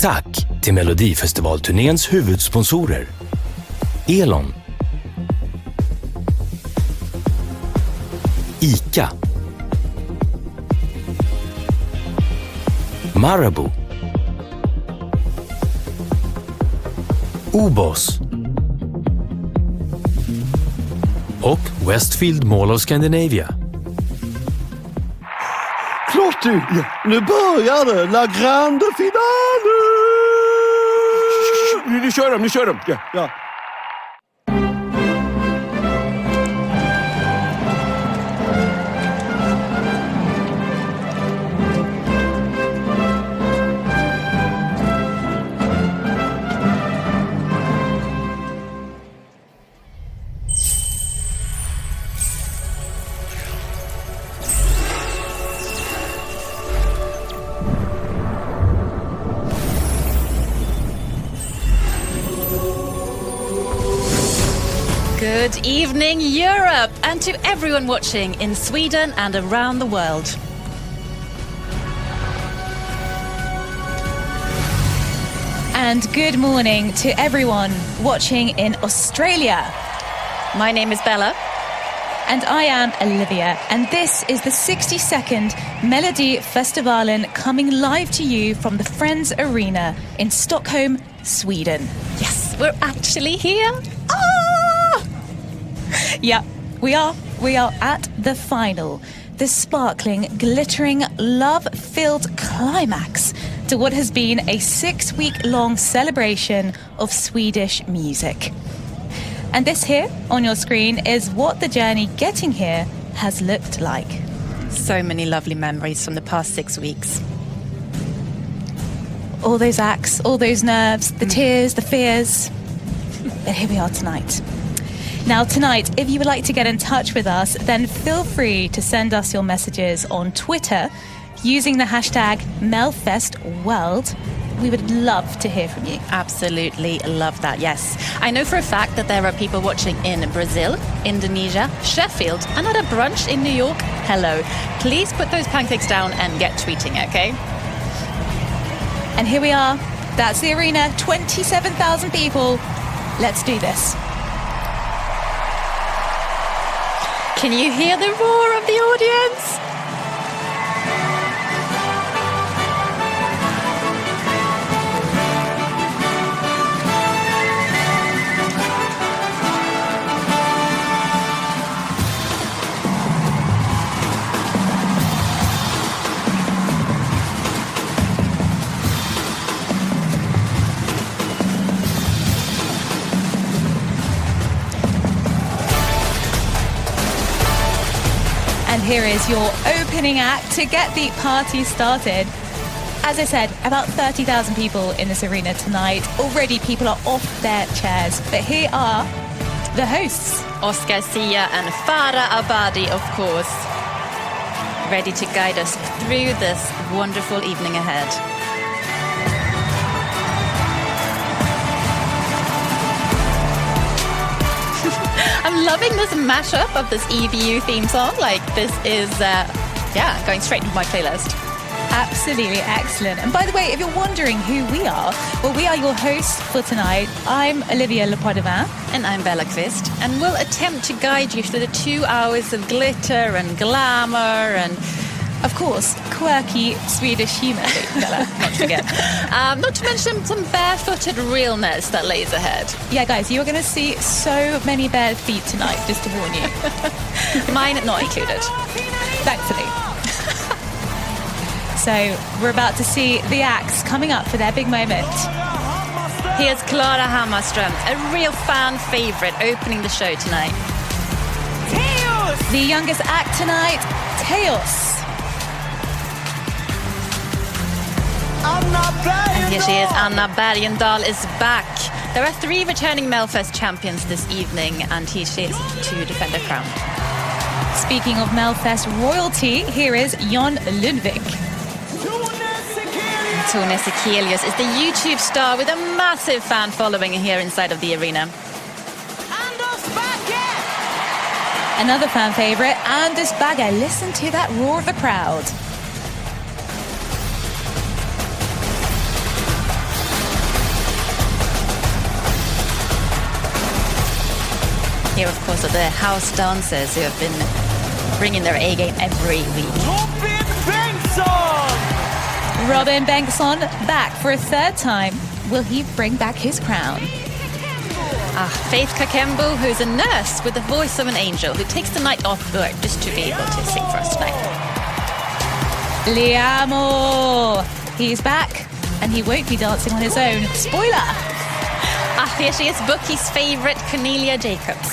Tack till Melodifestivalturnéns huvudsponsorer. Elon, ICA, Marabou, Obos och Westfield Mall of Scandinavia. Klart du! Nu börjar det! La grande finale! Nu kör de! Ja. Good evening, Europe, and to everyone watching in Sweden and around the world. And good morning to everyone watching in Australia. My name is Bella. And I am Olivia, and this is the 62nd Melodifestivalen coming live to you from the Friends Arena in Stockholm, Sweden. Yes, we're actually here. Yeah, we are at the final, the sparkling, glittering, love-filled climax to what has been a 6-week-long celebration of Swedish music. And this here on your screen is what the journey getting here has looked like. So many lovely memories from the past 6 weeks. All those acts, all those nerves, the tears, the fears. But here we are tonight. Now tonight, if you would like to get in touch with us, then feel free to send us your messages on Twitter using the hashtag MelFestWorld. We would love to hear from you. Absolutely love that, yes. I know for a fact that there are people watching in Brazil, Indonesia, Sheffield, and at a brunch in New York. Hello. Please put those pancakes down and get tweeting, okay? And here we are. That's the arena, 27,000 people. Let's do this. Can you hear the roar of the audience? And here is your opening act to get the party started. As I said, about 30,000 people in this arena tonight. Already people are off their chairs. But here are the hosts. Oscar Sia and Farah Abadi, of course. Ready to guide us through this wonderful evening ahead. I'm loving this mashup of this EBU theme song. Like, this is, going straight into my playlist. Absolutely excellent. And by the way, if you're wondering who we are, well, we are your hosts for tonight. I'm Olivia Lepoidevin. And I'm Bella Kvist. And we'll attempt to guide you through the 2 hours of glitter and glamour and, of course, quirky Swedish humour, Bella, not to forget. Not to mention some barefooted realness that lays ahead. Yeah, guys, you're going to see so many bare feet tonight, just to warn you. Mine not included. Thankfully. So we're about to see the acts coming up for their big moment. Here's Clara Hammarström, a real fan favourite, opening the show tonight. Teos! The youngest act tonight, Teos. And here she is, Anna Bergendahl is back. There are 3 returning Melfest champions this evening, and she is to defend her crown. Speaking of Melfest royalty, here is Jon Ludvig. Tone Sekelius is the YouTube star with a massive fan following here inside of the arena. Another fan favourite, Anders Bagge. Listen to that roar of the crowd. here, of course, are the house dancers who have been bringing their A game every week. Robin Bengtsson back for a third time. Will he bring back his crown? Faith Kakembu, who's a nurse with the voice of an angel, who takes the night off work just to be able to sing for us tonight. Liamo! He's back, and he won't be dancing on his own. Spoiler! Here she is, Bookie's favourite, Cornelia Jacobs.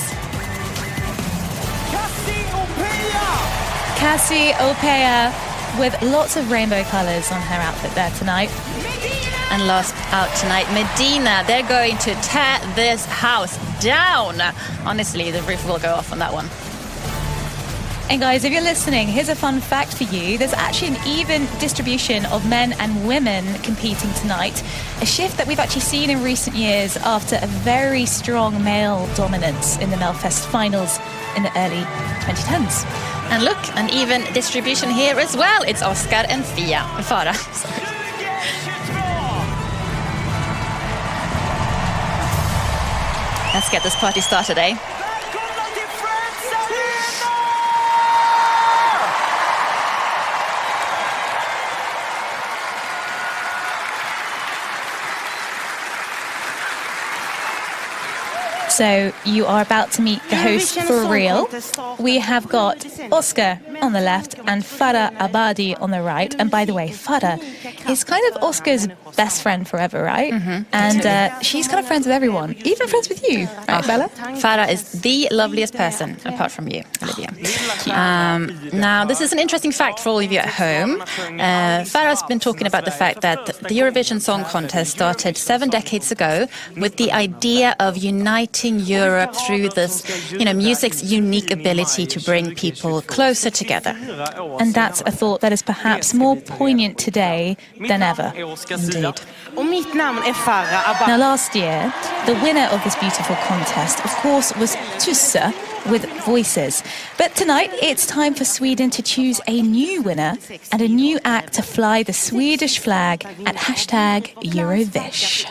Cassie Opea with lots of rainbow colours on her outfit there tonight. And last out tonight, Medina. They're going to tear this house down. Honestly, the roof will go off on that one. And guys, if you're listening, here's a fun fact for you. There's actually an even distribution of men and women competing tonight. A shift that we've actually seen in recent years after a very strong male dominance in the Melfest finals in the early 2010s. And look, an even distribution here as well. It's Oscar and Farah. Sorry. Let's get this party started, eh? So you are about to meet the host for real. We have got Oscar on the left and Farah Abadi on the right. And by the way, Farah is kind of Oscar's best friend forever, right? Mm-hmm. And she's kind of friends with everyone, even friends with you, right, Bella? Farah is the loveliest person, apart from you, Olivia. Now, this is an interesting fact for all of you at home. Farah's been talking about the fact that the Eurovision Song Contest started 7 decades ago with the idea of uniting Europe through this, music's unique ability to bring people closer together. And that's a thought that is perhaps more poignant today than ever. Indeed. Now, last year, the winner of this beautiful contest, of course, was Tusse with Voices. But tonight, it's time for Sweden to choose a new winner and a new act to fly the Swedish flag at #Eurovish.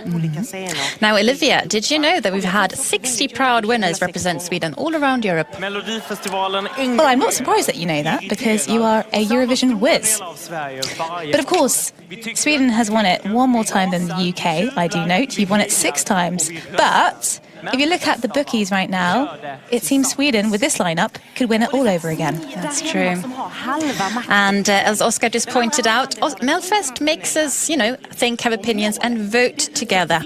Now, Olivia, did you know that we've had 60 proud winners represent Sweden all around Europe? Well, I'm not surprised that you know that, because you are a Eurovision whiz. But of course, Sweden has won it one more time than the UK, I do note. You've won it 6 times. But if you look at the bookies right now, it seems Sweden, with this lineup, could win it all over again. That's true. And as Oscar just pointed out, Melfest makes us, think, have opinions and vote together.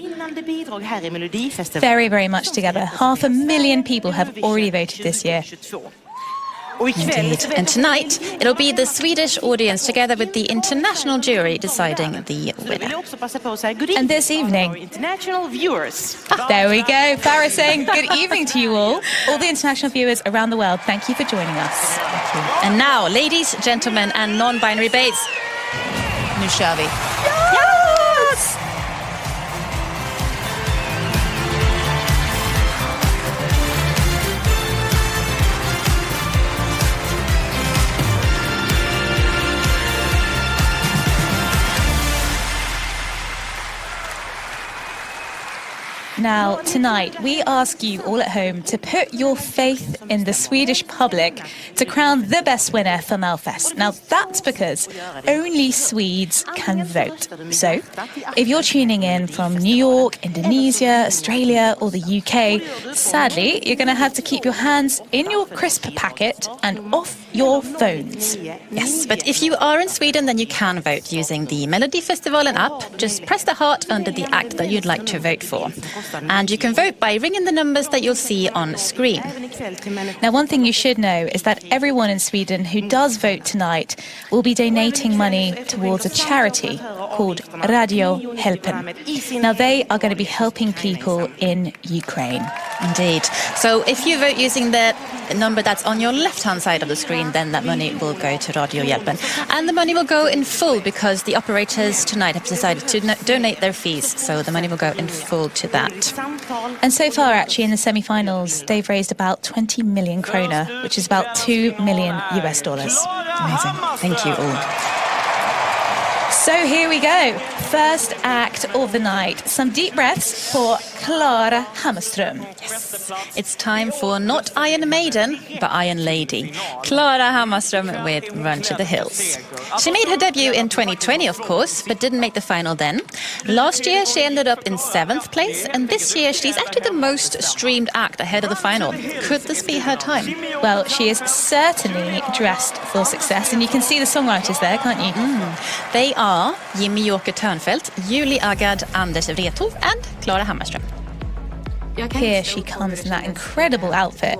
Very, very much together. 500,000 people have already voted this year. Indeed. And tonight, it'll be the Swedish audience together with the international jury deciding the winner. And this evening, international viewers. There we go. Farah saying good evening to you all the international viewers around the world. Thank you for joining us. And now, ladies, gentlemen, and non-binary babes, nu kör vi. Yes! Now, tonight, we ask you all at home to put your faith in the Swedish public to crown the best winner for Melfest. Now, that's because only Swedes can vote. So, if you're tuning in from New York, Indonesia, Australia, or the UK, sadly, you're going to have to keep your hands in your crisp packet and off your phones. Yes, but if you are in Sweden, then you can vote using the Melodifestivalen app. Just press the heart under the act that you'd like to vote for. And you can vote by ringing the numbers that you'll see on screen. Now, one thing you should know is that everyone in Sweden who does vote tonight will be donating money towards a charity called Radio Helpen. Now, they are going to be helping people in Ukraine. Indeed. So if you vote using the number that's on your left-hand side of the screen, then that money will go to Radio Hjälpen. And the money will go in full because the operators tonight have decided to donate their fees. So the money will go in full to that. And so far, actually, in the semi-finals, they've raised about 20 million krona, which is about $2 million US. Amazing. Thank you all. So here we go. First act of the night. Some deep breaths for Klara Hammarström. Yes. It's time for not Iron Maiden, but Iron Lady. Klara Hammarström with Run to the Hills. She made her debut in 2020, of course, but didn't make the final then. Last year, she ended up in 7th place, and this year, she's actually the most streamed act ahead of the final. Could this be her time? Well, she is certainly dressed for success, and you can see the songwriters there, can't you? They are Jimmy Joker Törnfeldt, Julie Agard, Anders Wrethov, and Klara Hammarström. Here she comes in that incredible outfit.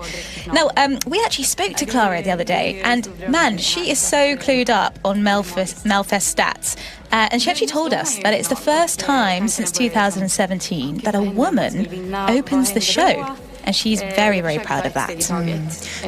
Now, we actually spoke to Klara the other day, and man, she is so clued up on Melfest stats. And she actually told us that it's the first time since 2017 that a woman opens the show. And she's very, very proud of that.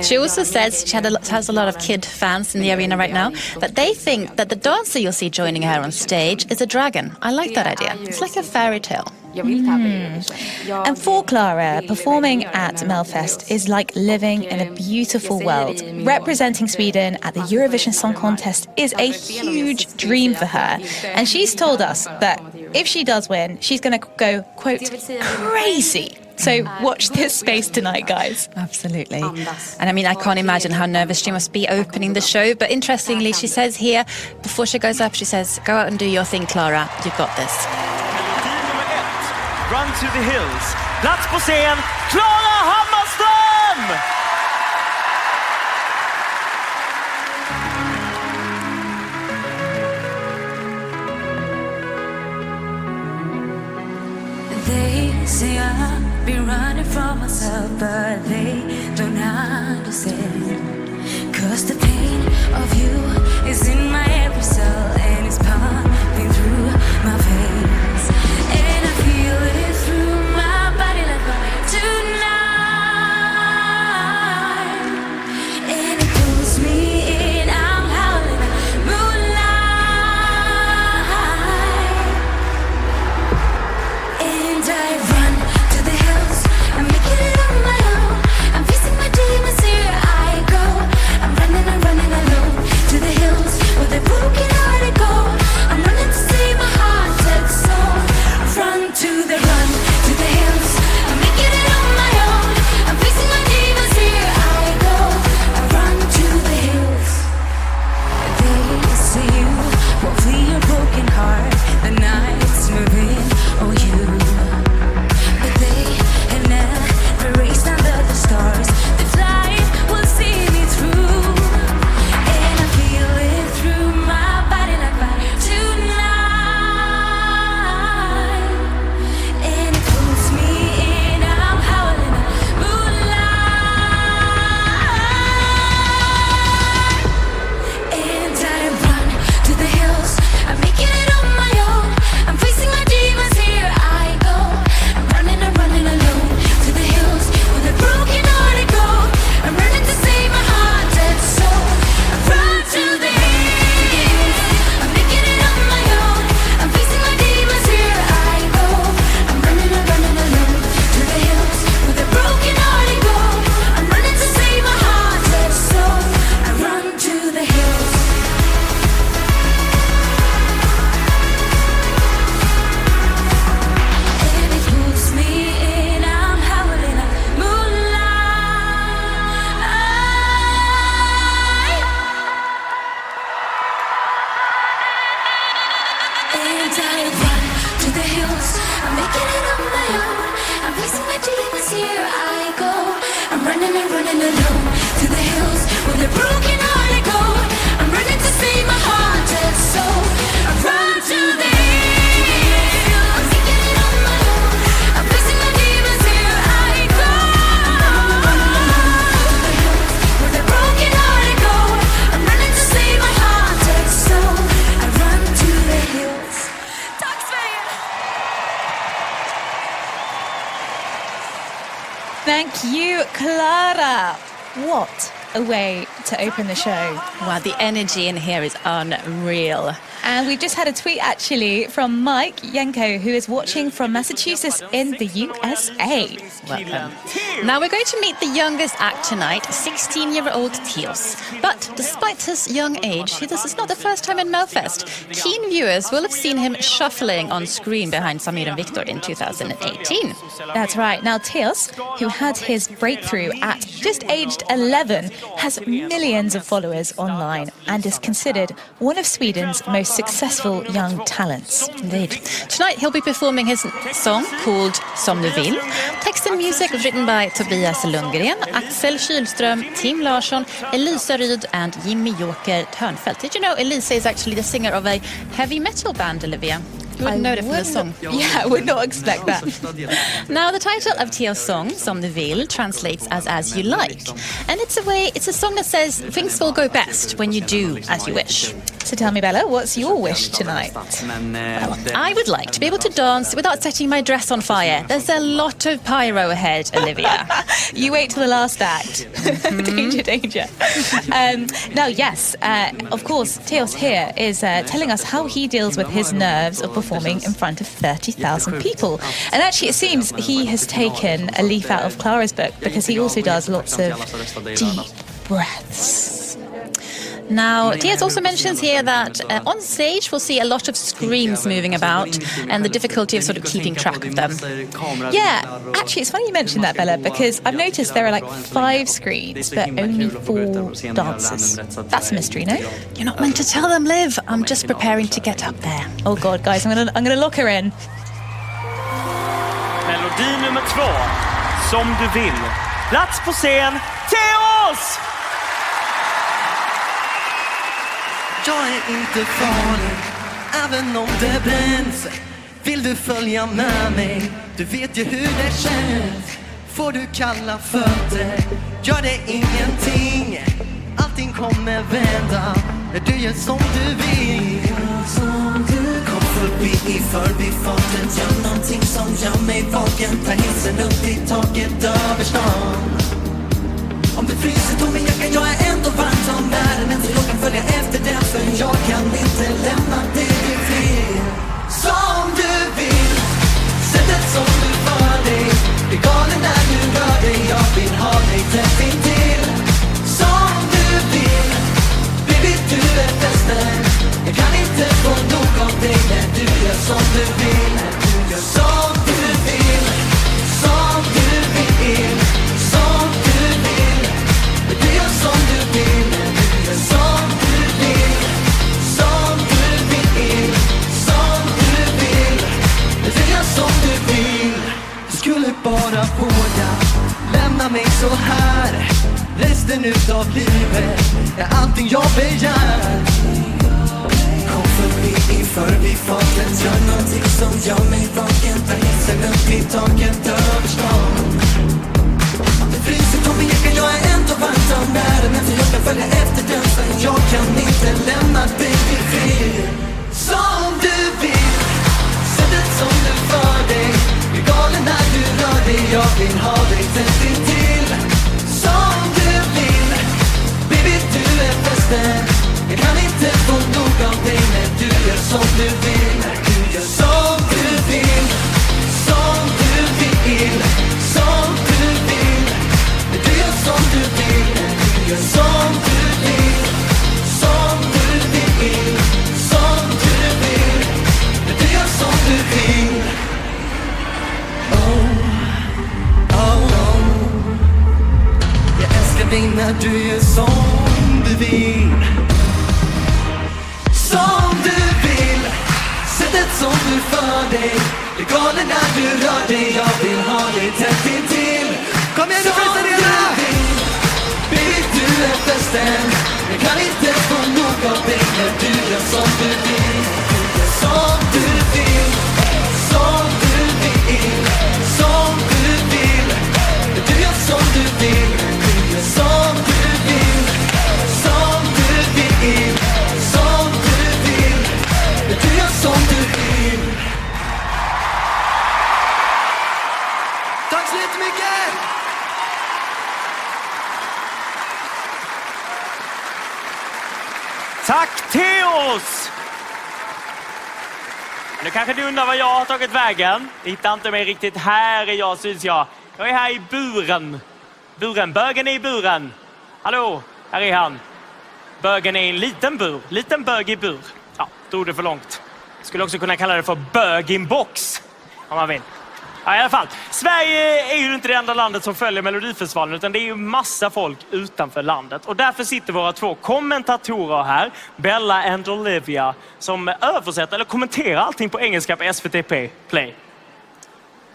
She also says she has a lot of kid fans in the arena right now, that they think that the dancer you'll see joining her on stage is a dragon. I like that idea. It's like a fairy tale. And for Klara, performing at Melfest is like living in a beautiful world. Representing Sweden at the Eurovision Song Contest is a huge dream for her. And she's told us that if she does win, she's going to go, quote, crazy. So watch this space tonight, guys. Absolutely. And I mean, I can't imagine how nervous she must be opening the show. But interestingly, she says here, before she goes up, she says, go out and do your thing, Klara. You've got this. Run to the Hills. Plats på scen, Klara Hammarström! They say I've been running from myself, but they don't understand. 'Cause the pain of you is in my every cell, and it's pumping through my veins. And I feel it through my body like fire tonight. And it pulls me in, I'm howling at moonlight. And I run to the hills, I'm making it on my own. I'm facing my demons, here I go. I'm running alone to the hills where the broken hearted go. I'm running to save my heart and soul. Run to the hills, I'm making it on my own. I'm facing my demons, here I go. I run to the hills. They say you won't flee your broken heart. The night's moving, oh you. But they have never raced under the stars. The flight will see me through. And I feel it through my body like fire tonight. And it pulls me in, I'm howling at moonlight. And I run to the hills, I'm making it on my own. I'm facing my demons, here I go. I'm running alone to the hills where the broken hearted go. I'm running to save my heart and soul. I run to the hills, I'm making it on my own. I'm facing my demons, here I go. I'm running alone to the hills where the broken hearted go. I'm running to save my heart and soul. I run to the hills. And it pulls me in, I'm howling at moonlight. And I run to the hills, I'm making it on my own. I'm facing my demons, here I go. I'm running alone to the hills where the broken hearted go. I'm running to save my heart and soul. I run to the hills, I'm making it on my own. I'm facing my demons, here I go. To the hills where the broken hearted go. I'm running to save my heart and soul. I run to the hills. Tack Sverige! Thank you, Klara. What a way to open the show. Wow, the energy in here is unreal. And we've just had a tweet actually from Mike Yanko, who is watching from Massachusetts in the USA. Welcome. Now we're going to meet the youngest act tonight, 16-year-old Teos. But despite his young age, this is not the first time in Melfest. Keen viewers will have seen him shuffling on screen behind Samir and Victor in 2018. That's right. Now Teos, who had his breakthrough at just aged 11, has millions of followers online and is considered one of Sweden's most successful young talents. Indeed. Tonight he'll be performing his song called Som du vill. Text and music written by Tobias Lundgren, Axel Kylström, Tim Larsson, Elisa Ryd and Jimmy Joker Törnfeldt. Did you know Elisa is actually the singer of a heavy metal band, Olivia? You wouldn't know that from the song. Yeah, I would not expect that. Now, the title of Teos' song, Som du vill, translates as you like. And it's a song that says things will go best when you do as you wish. So tell me, Bella, what's your wish tonight? Well, I would like to be able to dance without setting my dress on fire. There's a lot of pyro ahead, Olivia. You wait till the last act. Danger, danger. Now, yes, of course, Teos here is telling us how he deals with his nerves of performing in front of 30,000 people. And actually, it seems he has taken a leaf out of Clara's book because he also does lots of deep breaths. Now, Teos also mentions here that on stage we'll see a lot of screams moving about and the difficulty of sort of keeping track of them. Yeah, actually, it's funny you mentioned that, Bella, because I've noticed there are like 5 screens, but only 4 dancers. That's a mystery, no? You're not meant to tell them, Liv. I'm just preparing to get up there. Oh God, guys, I'm gonna lock her in. Melodi nummer 2, Som du vill. Plats på scen, Teos! Jag är inte farlig, även om det bränns. Vill du följa med mig? Du vet ju hur det känns. Får du kalla fötter, gör det ingenting. Allting kommer vända när du gör som du vill. Kom förbi i förbifarten, gör någonting som gör mig vaken. Ta hissen upp i taket över stan. Om du fryser tog min jacka, jag är ändå varmt om världen. Så jag kan följa efter den, för jag kan inte lämna dig i fred. Som du vill, sättet som du för dig. Blir galen när du rör dig, jag vill ha dig tätt intill. Som du vill, baby du är festen. Jag kan inte få nog av dig när du gör som du vill. Gör som du vill, som du vill. Som du vill, du gör som du vill. Du gör som du vill, som du vill. Som du vill, du gör som du vill. Du skulle bara våga lämna mig så här. Resten utav livet är allting jag begär. Kom förbi i förbifarten, gör någonting som gör mig vaken. Ta hissen upp i taket över stan. Om det fryser på min jacka, jag är ändå varmt om världen. Men jag kan följa efter den, för jag kan inte lämna dig i fred. Som du vill, sättet som du för dig. Blir galen när du rör dig, jag vill ha dig tätt intill. Som du vill, baby du är festen. Jag kan inte få nog av dig när du gör som du vill. Du gör som du vill, som du vill. Som du vill, du gör som du vill. Du gör som du vill, som du vill. Som du vill, du gör som du vill. Oh, oh, oh. Jag älskar dig när du gör som du vill. Som du vill, sättet som du för dig. Blir galen när du rör dig, jag vill ha dig tätt intill. Kom igen, du får inte det. Baby, du är festen. Jag kan inte få nog av dig när du gör som du vill. Du gör som du vill, som du vill. Som du vill, du gör som du vill. Du gör som du vill, som du vill. Som du vill, du gör som du vill. Tack så jättemycket! Tack Teos! Nu kanske du undrar vad jag har tagit vägen. Hittar inte mig riktigt. Här är jag, syns jag. Jag är här i buren. Bögen är i buren. Hallå, här är han. Bögen är i en liten bur. Liten bög i bur. Ja, drog det för långt. Skulle också kunna kalla det för bög in box. Om man vill. Ja, i alla fall. Sverige är ju inte det enda landet som följer Melodifestivalen, utan det är ju massa folk utanför landet. Och därför sitter våra två kommentatorer här, Bella and Olivia, som översätter eller kommenterar allting på engelska på SVT Play.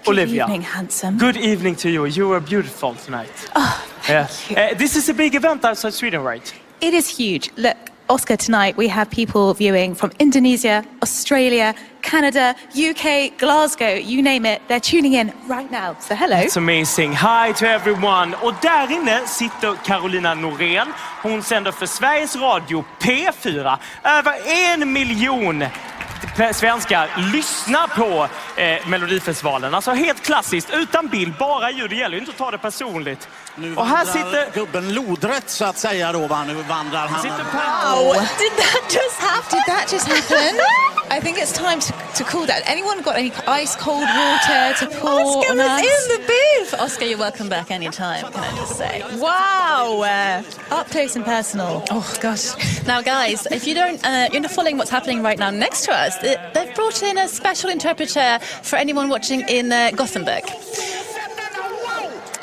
Olivia. Good evening, handsome. Good evening to you. You are beautiful tonight. Oh, Yeah. This is a big event outside Sweden, right? it is huge. Look, Oscar, tonight we have people viewing from Indonesia, Australia, Canada, UK, Glasgow, you name it. They're tuning in right now. So hello. It's amazing. Hi to everyone. Och där inne sitter Carolina Norén. Hon sänder för Sveriges Radio P4. Över 1 miljon svenskar lyssnar på Melodifestivalen. Alltså helt klassiskt, utan bild, bara ljud. Det gäller ju inte att ta det personligt. Nu och här sitter gubben lodrätt så att säga då, va? Nu vandrar han. Wow, did that just happen? I think it's time to cool down. Anyone got any ice cold water to pour Oscar on was us? in the booth. Oscar, you're welcome back anytime, can I just say. Wow, up close and personal. Oh, gosh. Now, guys, if you don't, you're not following what's happening right now next to us, they've brought in a special interpreter for anyone watching in Gothenburg.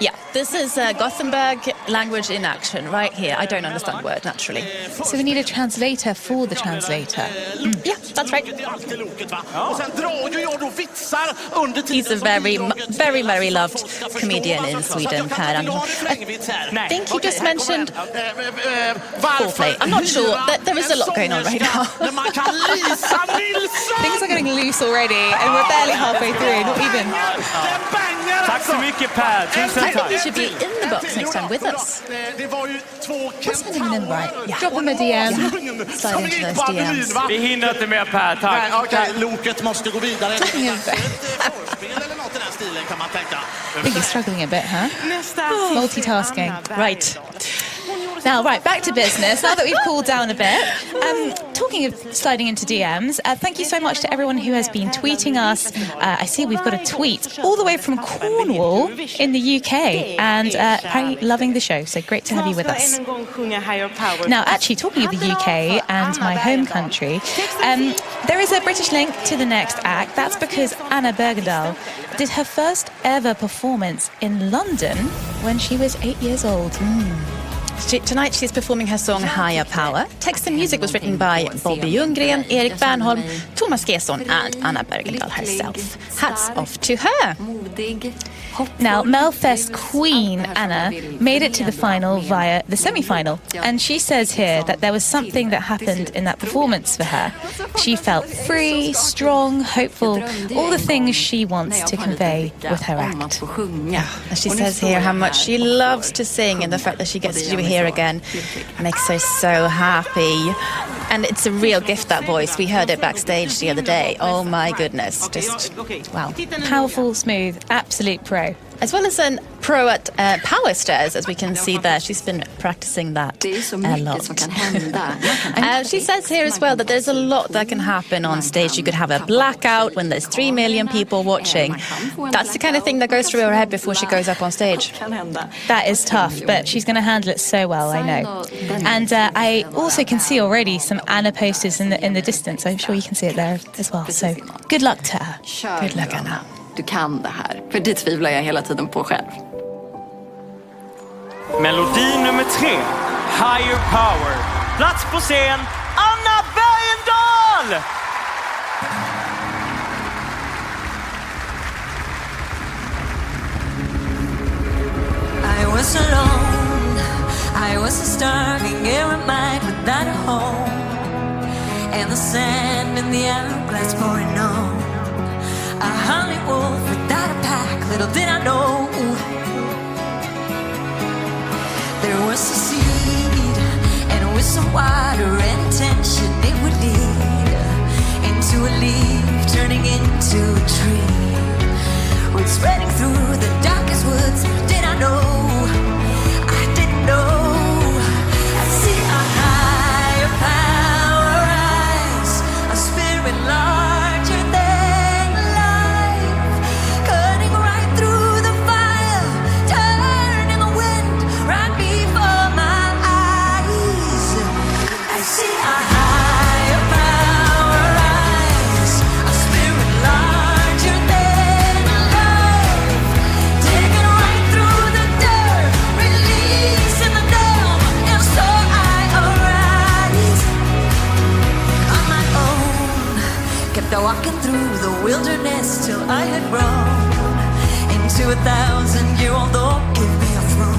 Yeah, this is Gothenburg language in action right here. I don't understand word, naturally. So we need a translator for the translator. Yeah, that's right. He's a very, very loved comedian in Sweden, Per Andersson. I think you just mentioned foreplay. I'm not sure. There is a lot going on right now. Things are getting loose already, and we're barely halfway through, not even. Tack så mycket, Per. Tusen I think tack. you should be in the box next time with us. What's her name then, right? Yeah. Drop him a DM. Slide into those DMs. Vi hinner inte mer, Per. Tack. Okej, loket måste gå vidare. Spel eller något i den stilen kan man tänka. I think you're struggling a bit, huh? Multitasking. Right. Now, right, back to business. Now that we've cooled down a bit, talking of sliding into DMs, thank you so much to everyone who has been tweeting us. I see we've got a tweet all the way from Cornwall in the UK, and apparently loving the show, so great to have you with us. Now, actually, talking of the UK and my home country, there is a British link to the next act. That's because Anna Bergendahl did her first ever performance in London when she was 8 years old. Tonight she's performing her song Higher Power. Text and music was written by Bobby Ljunggren, Erik Bernholm, Thomas Gesson and Anna Bergendahl herself. Hats off to her. Now, Melfest Queen Anna made it to the final via the semi-final, and she says here that there was something that happened in that performance for her. She felt free, strong, hopeful, all the things she wants to convey with her act. She says here how much she loves to sing, and the fact that she gets to do it here again makes her so happy. And it's a real gift, that voice. We heard it backstage the other day. Oh my goodness, just wow. Powerful, smooth, absolute pro. As well as a pro at power stairs, as we can see there. She's been practicing that a lot. She says here as well that there's a lot that can happen on stage. You could have a blackout when there's 3 million people watching. That's the kind of thing that goes through her head before she goes up on stage. That is tough, but she's going to handle it so well, I know. And I also can see already some Anna posters in the distance. I'm sure you can see it there as well. So good luck to her. Good luck, Anna. Du kan det här, för det tvivlar jag hela tiden på själv. Melodi nummer 3, Higher Power. Plats på scen, Anna Bergendahl! I was alone, I was a starving errant mind without a home, and the sand in the hourglass pouring on. A hungry wolf without a pack, little did I know. There was a seed, and with some water and attention it would lead into a leaf, turning into a tree. Roots spreading through the darkest woods, did I know? I didn't know. I see a higher power rise, a spirit larger wilderness till I had grown into 1,000-year-old oak. Give me a throne,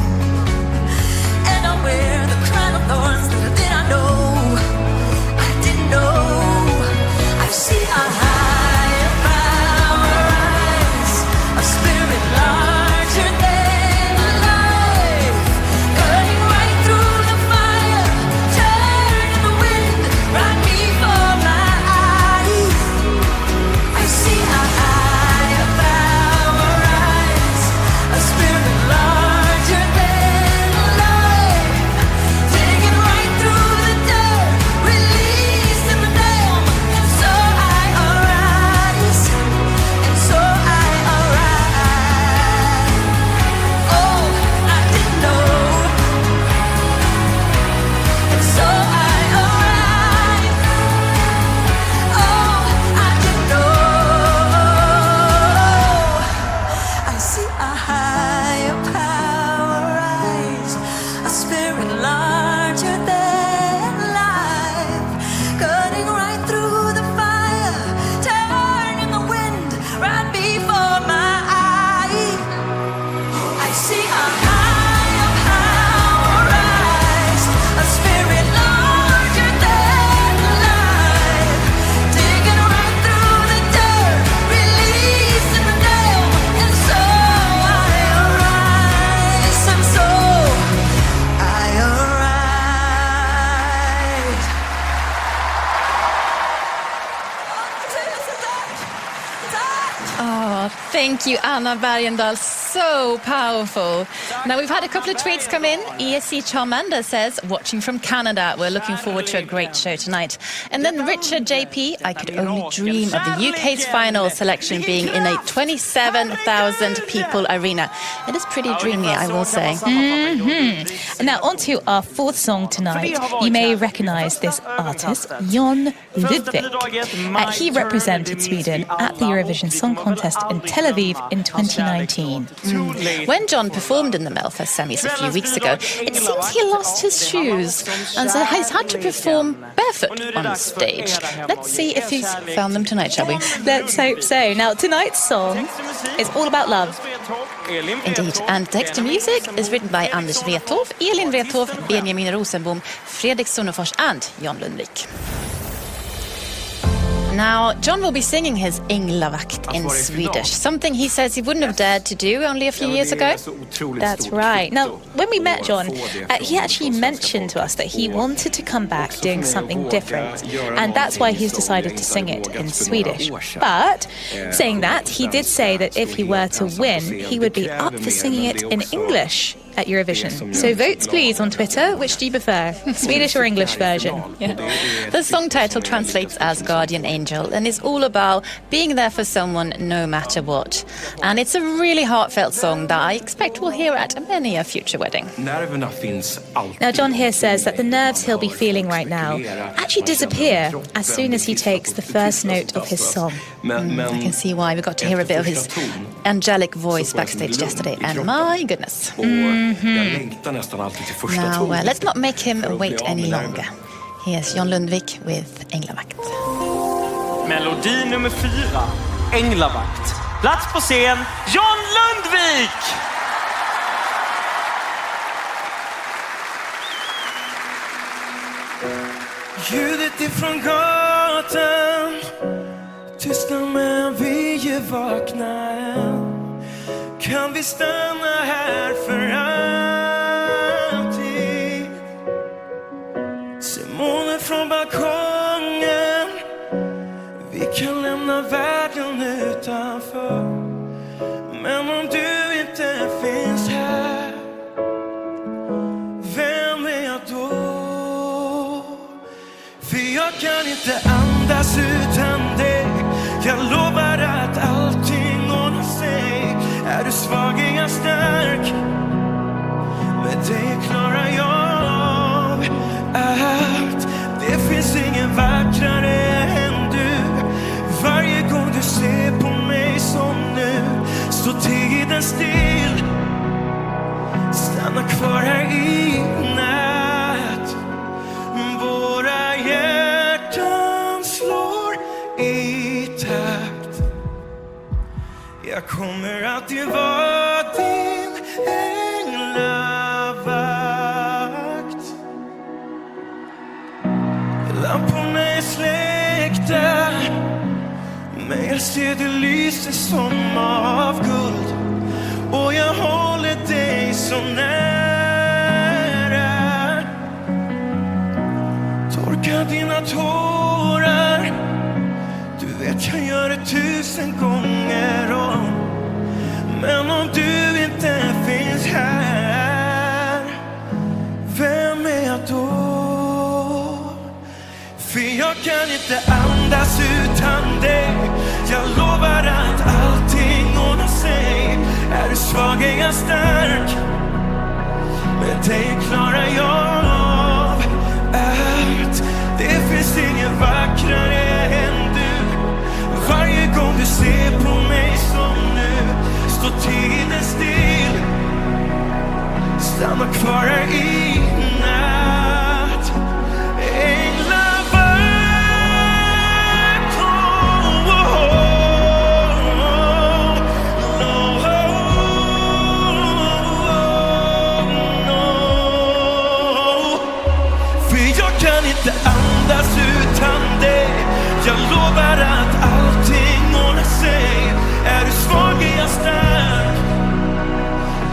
and I'll wear the crown of thorns that I did not know. I didn't know. I see a higher power rise, a spirit larger than life, cutting right through the fire, turning the wind right before my eyes. I see a higher power rise, a spirit larger than life, digging right through the dirt, releasing the dam, and so I arise, and so I arise. Oh, I didn't know, and so I arise. Oh, I didn't know. I see a higher power rise, a spirit larger than life, cutting right through the fire, turning the wind right before my eyes. I see a higher power rise, a spirit larger than life, digging right through the dirt, releasing the dam, and so I arise, and so I arise. Oh, thank you, Anna Bergendahl. So powerful. Now, we've had a couple of tweets come in. ESC Charmander says, watching from Canada, we're looking forward to a great show tonight. And then Richard JP, I could only dream of the UK's final selection being in a 27,000 people arena. It is pretty dreamy, I will say. And now on to our fourth song tonight. You may recognise this artist, Jon Ludvig. He represented Sweden at the Eurovision Song Contest in Tel Aviv in 2019. When John performed in the Melfest semis a few weeks ago, it seems he lost his shoes, and so he's had to perform barefoot on stage. Let's see if he's found them tonight, shall we? Let's hope so. Now, tonight's song is all about love. Indeed, and text to music is written by Anders Wrethov, Elin Wrethov, Benjamin Rosenbom, Fredrik Sonnefors, and Jon Lundvik. Now, John will be singing his Änglavakt in Swedish, something he says he wouldn't have dared to do only a few years ago. That's right. Now, when we met John, he actually mentioned to us that he wanted to come back doing something different, and that's why he's decided to sing it in Swedish. But, saying that, he did say that if he were to win, he would be up for singing it in English at Eurovision. So votes please on Twitter. Which do you prefer, Swedish or English version? Yeah. The song title translates as Guardian Angel and is all about being there for someone no matter what. And it's a really heartfelt song that I expect we'll hear at many a future wedding. Now, John here says that the nerves he'll be feeling right now actually disappear as soon as he takes the first note of his song. I can see why. We got to hear a bit of his angelic voice backstage yesterday, and my goodness. Now, let's not make him wait any longer. Here's Jon Lundvik with Änglavakt. Melodi nummer 4, Änglavakt. Plats på scen, Jon Lundvik! Ljudet ifrån gatan tystnar men vi är vakna än. Kan vi stanna här för alltid? Se månen från balkongen. Vi kan lämna världen utanför. Men om du inte finns här, vem är jag då? För jag kan inte andas utan dig. Jag lovar att allting ordnar sig. Är du svag är jag stark. Med dig klarar jag av allt. Det finns ingen vackrare än du. Varje gång du ser på mig som nu, så tiden still. Stanna kvar här i natt. Våra hjärtan slår i takt. Jag kommer alltid vara din änglavakt. Lamporna är släckta, men jag ser det lyser som av guld. Och jag håller dig så nära. Torka dina tårar. Du vet jag gör det 1000 gånger om. Men om du inte finns här, vem är jag då? För jag kan inte andas utan dig. Jag lovar att allting ordnar sig. Är du svag är jag stark. Med dig klarar jag av allt. Det finns inget vackrare än du. Varje gång du ser på mig som nu, står tiden still. Stanna kvar här i natt. Änglavakt, oh, oh, oh, för jag kan inte andas utan dig. Jag lovar att allting ordnar sig. Är du svag är jag stark.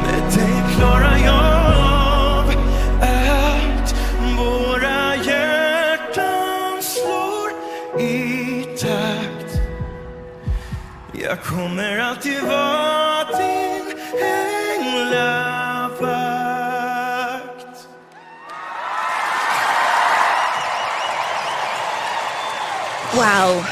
Med dig klarar jag av allt. Våra hjärtan slår i takt. Jag kommer alltid vara din änglavakt. Wow.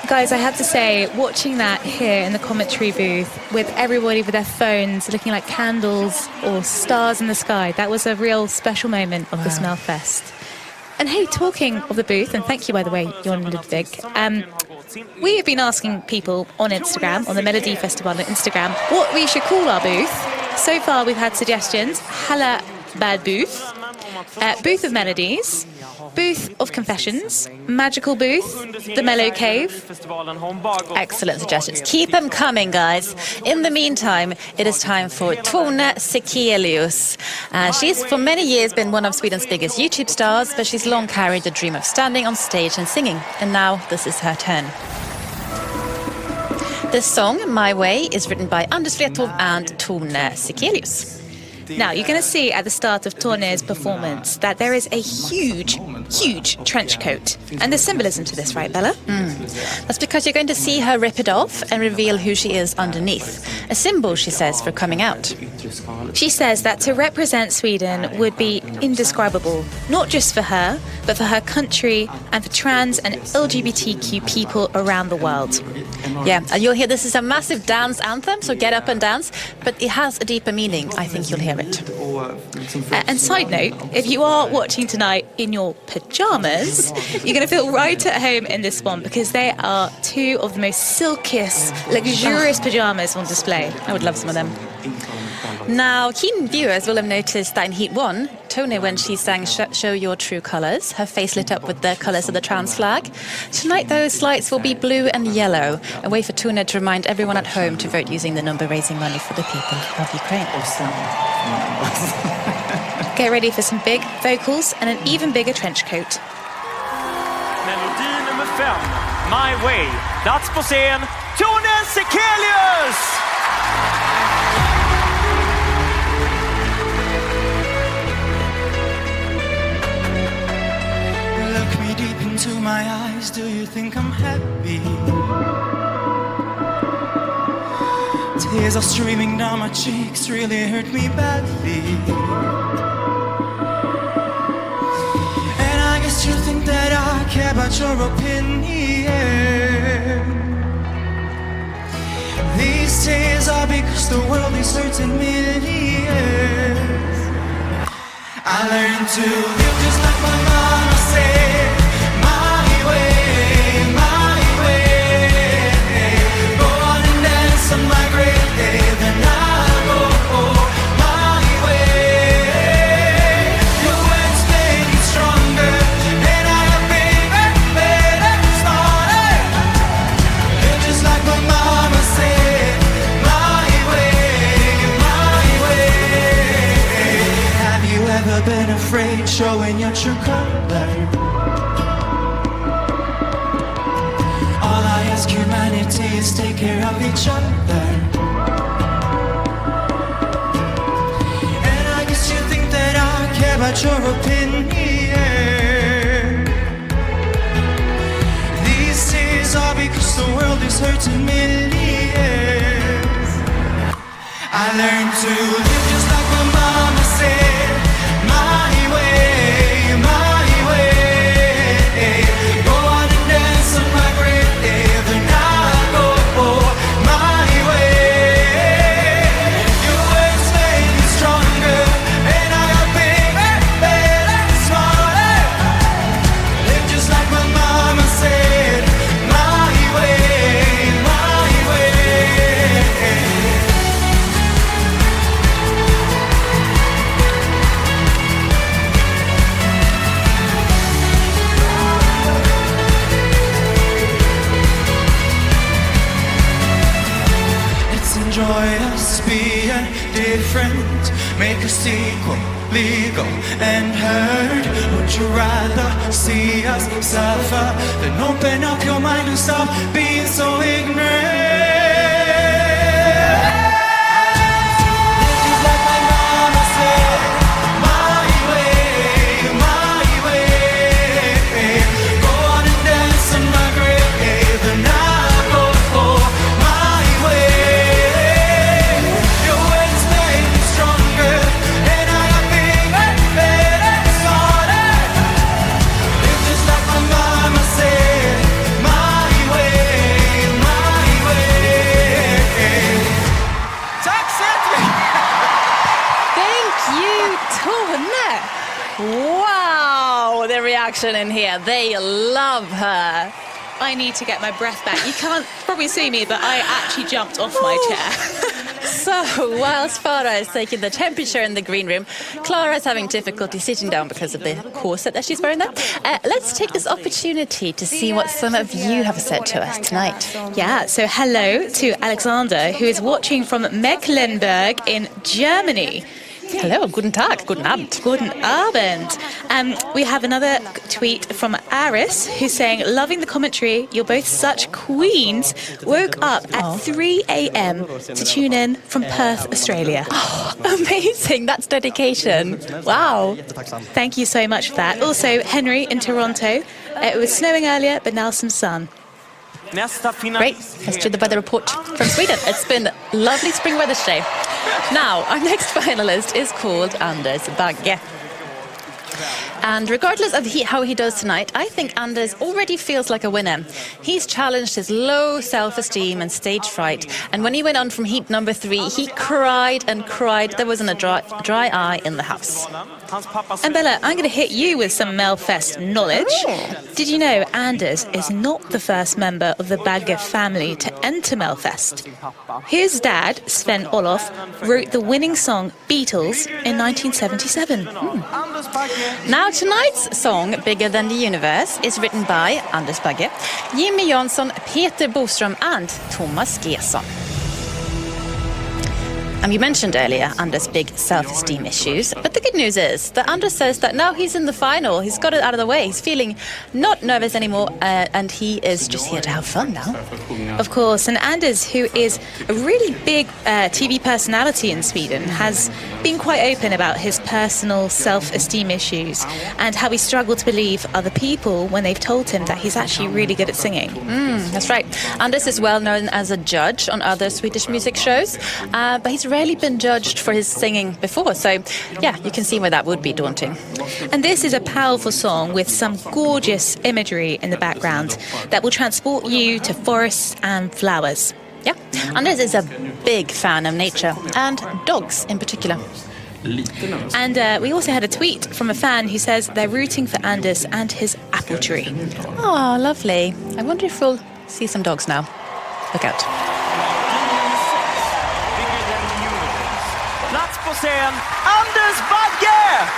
Guys, I have to say, watching that here in the commentary booth with everybody with their phones looking like candles or stars in the sky, that was a real special moment of this Melfest. And hey, talking of the booth, and thank you, by the way, Jon Ludvig, we have been asking people on Instagram, on the Melodifestivalen on Instagram, what we should call our booth. So far, we've had suggestions. Halla Bad Booth, Booth of Melodies, Booth of Confessions, Magical Booth, The Mellow Cave. Excellent suggestions. Keep them coming, guys. In the meantime, it is time for Tone Sekelius. She's for many years been one of Sweden's biggest YouTube stars, but she's long carried the dream of standing on stage and singing. And now this is her turn. This song, My Way, is written by Anders Wrethov and Tone Sekelius. Now, you're going to see at the start of Tone's performance that there is a huge, huge trench coat. And there's symbolism to this, right, Bella? That's because you're going to see her rip it off and reveal who she is underneath. A symbol, she says, for coming out. She says that to represent Sweden would be indescribable, not just for her, but for her country and for trans and LGBTQ people around the world. Yeah, and you'll hear this is a massive dance anthem, so get up and dance, but it has a deeper meaning. I think you'll hear it. And side note, if you are watching tonight in your pyjamas, you're going to feel right at home in this one because they are two of the most silkiest, luxurious pyjamas on display. I would love some of them. Now, keen viewers will have noticed that in Heat 1, Tone, when she sang Show Your True Colours, her face lit up with the colours of the trans flag. Tonight, those lights will be blue and yellow, a way for Tone to remind everyone at home to vote using the number raising money for the people of Ukraine. Get ready for some big vocals and an even bigger trench coat. Melodi nummer 5, My Way. Plats på scen, Tone Sekelius! Look me deep into my eyes, do you think I'm happy? Tears are streaming down my cheeks, really hurt me badly. And I guess you think that I care about your opinion. These tears are because the world is hurting millions. I learned to live just like my mama said. My way, my way. Go on and dance on my great day, then I'll go my way. Your words made me stronger, and I have better started. Live just like my mama said. showing your true color. All I ask humanity is take care of each other. And I guess you think that I care about your opinion. These tears are because the world is hurting millions. I learned to live just like my mama said. My way, my way. Go on and dance on my grave, and I go my way. Your words made me stronger, and I got bigger, better, smarter. Live just like my mama said. My way, my way. Let's enjoy us being different. Make us equal, legal and heard. Would you rather see us suffer than open up your mind and stop being so ignorant? Just like my mama said, my way, my way. Go on and dance on my grave, and I go for my way. Your words made me stronger, and I got bigger, better, smarter. Live just like my mama said, my way, my way. Tack så mycket! Thank you, Tone. Wow, the reaction in here. They love her. I need to get my breath back. You can't probably see me, but I actually jumped off my chair. So, whilst Farah is taking the temperature in the green room, Clara is having difficulty sitting down because of the corset that she's wearing there. Let's take this opportunity to see what some of you have said to us tonight. Yeah, so hello to Alexander, who is watching from Mecklenburg in Germany. Hello, guten Tag, guten Abend. Guten Abend. We have another tweet from Aris, who's saying, loving the commentary, you're both such queens. Woke up at 3 a.m. to tune in from Perth, Australia. Oh, amazing, that's dedication. Wow. Thank you so much for that. Also, Henry in Toronto. It was snowing earlier, but now some sun. Great, let's do the weather report from Sweden. It's been lovely spring weather today. Now, our next finalist is called Anders Bagge. And regardless of how he does tonight, I think Anders already feels like a winner. He's challenged his low self-esteem and stage fright. And when he went on from heat number 3, he cried and cried. There wasn't a dry eye in the house. And Bella, I'm going to hit you with some Melfest knowledge. Did you know Anders is not the first member of the Bagge family to enter Melfest? His dad, Sven Olof, wrote the winning song Beatles in 1977. Now tonight's song, Bigger Than the Universe, is written by Anders Bagge, Jimmy Jansson, Peter Boström and Thomas Gesson. You mentioned earlier Anders' big self-esteem issues, but the good news is that Anders says that now he's in the final, he's got it out of the way, he's feeling not nervous anymore, and he is just here to have fun now. Of course, and Anders, who is a really big TV personality in Sweden, has been quite open about his personal self-esteem issues and how he struggled to believe other people when they've told him that he's actually really good at singing. That's right. Anders is well known as a judge on other Swedish music shows, but he's rarely been judged for his singing before, so yeah, you can see why that would be daunting. And this is a powerful song with some gorgeous imagery in the background that will transport you to forests and flowers. Yeah, Anders is a big fan of nature and dogs in particular. And we also had a tweet from a fan who says they're rooting for Anders and his apple tree. Oh, lovely. I wonder if we'll see some dogs now. Look out. Plats på scen, Anders Bagge!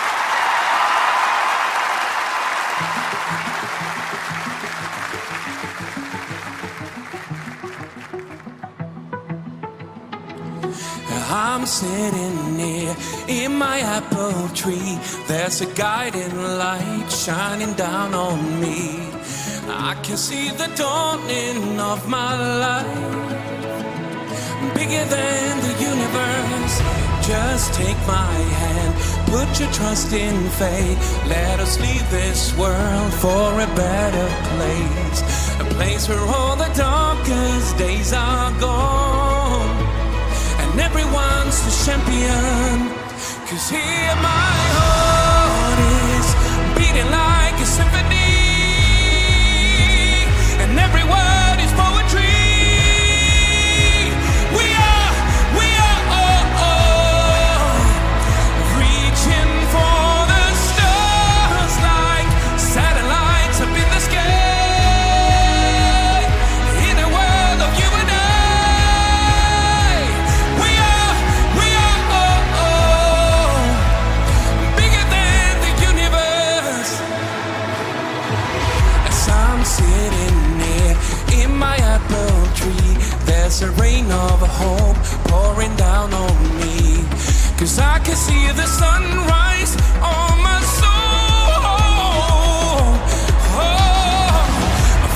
I'm sitting here in my apple tree. There's a guiding light shining down on me. I can see the dawning of my life, bigger than the universe. Just take my hand, put your trust in fate. Let us leave this world for a better place, a place where all the darkest days are gone and everyone's the champion. 'Cause here my heart is beating like a symphony, and every word is poetry. There's a rain of hope pouring down on me, 'cause I can see the sunrise on my soul. Oh,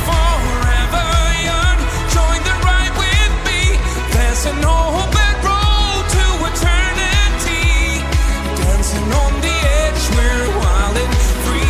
forever young, join the ride with me. There's an open road to eternity, dancing on the edge, we're wild and free.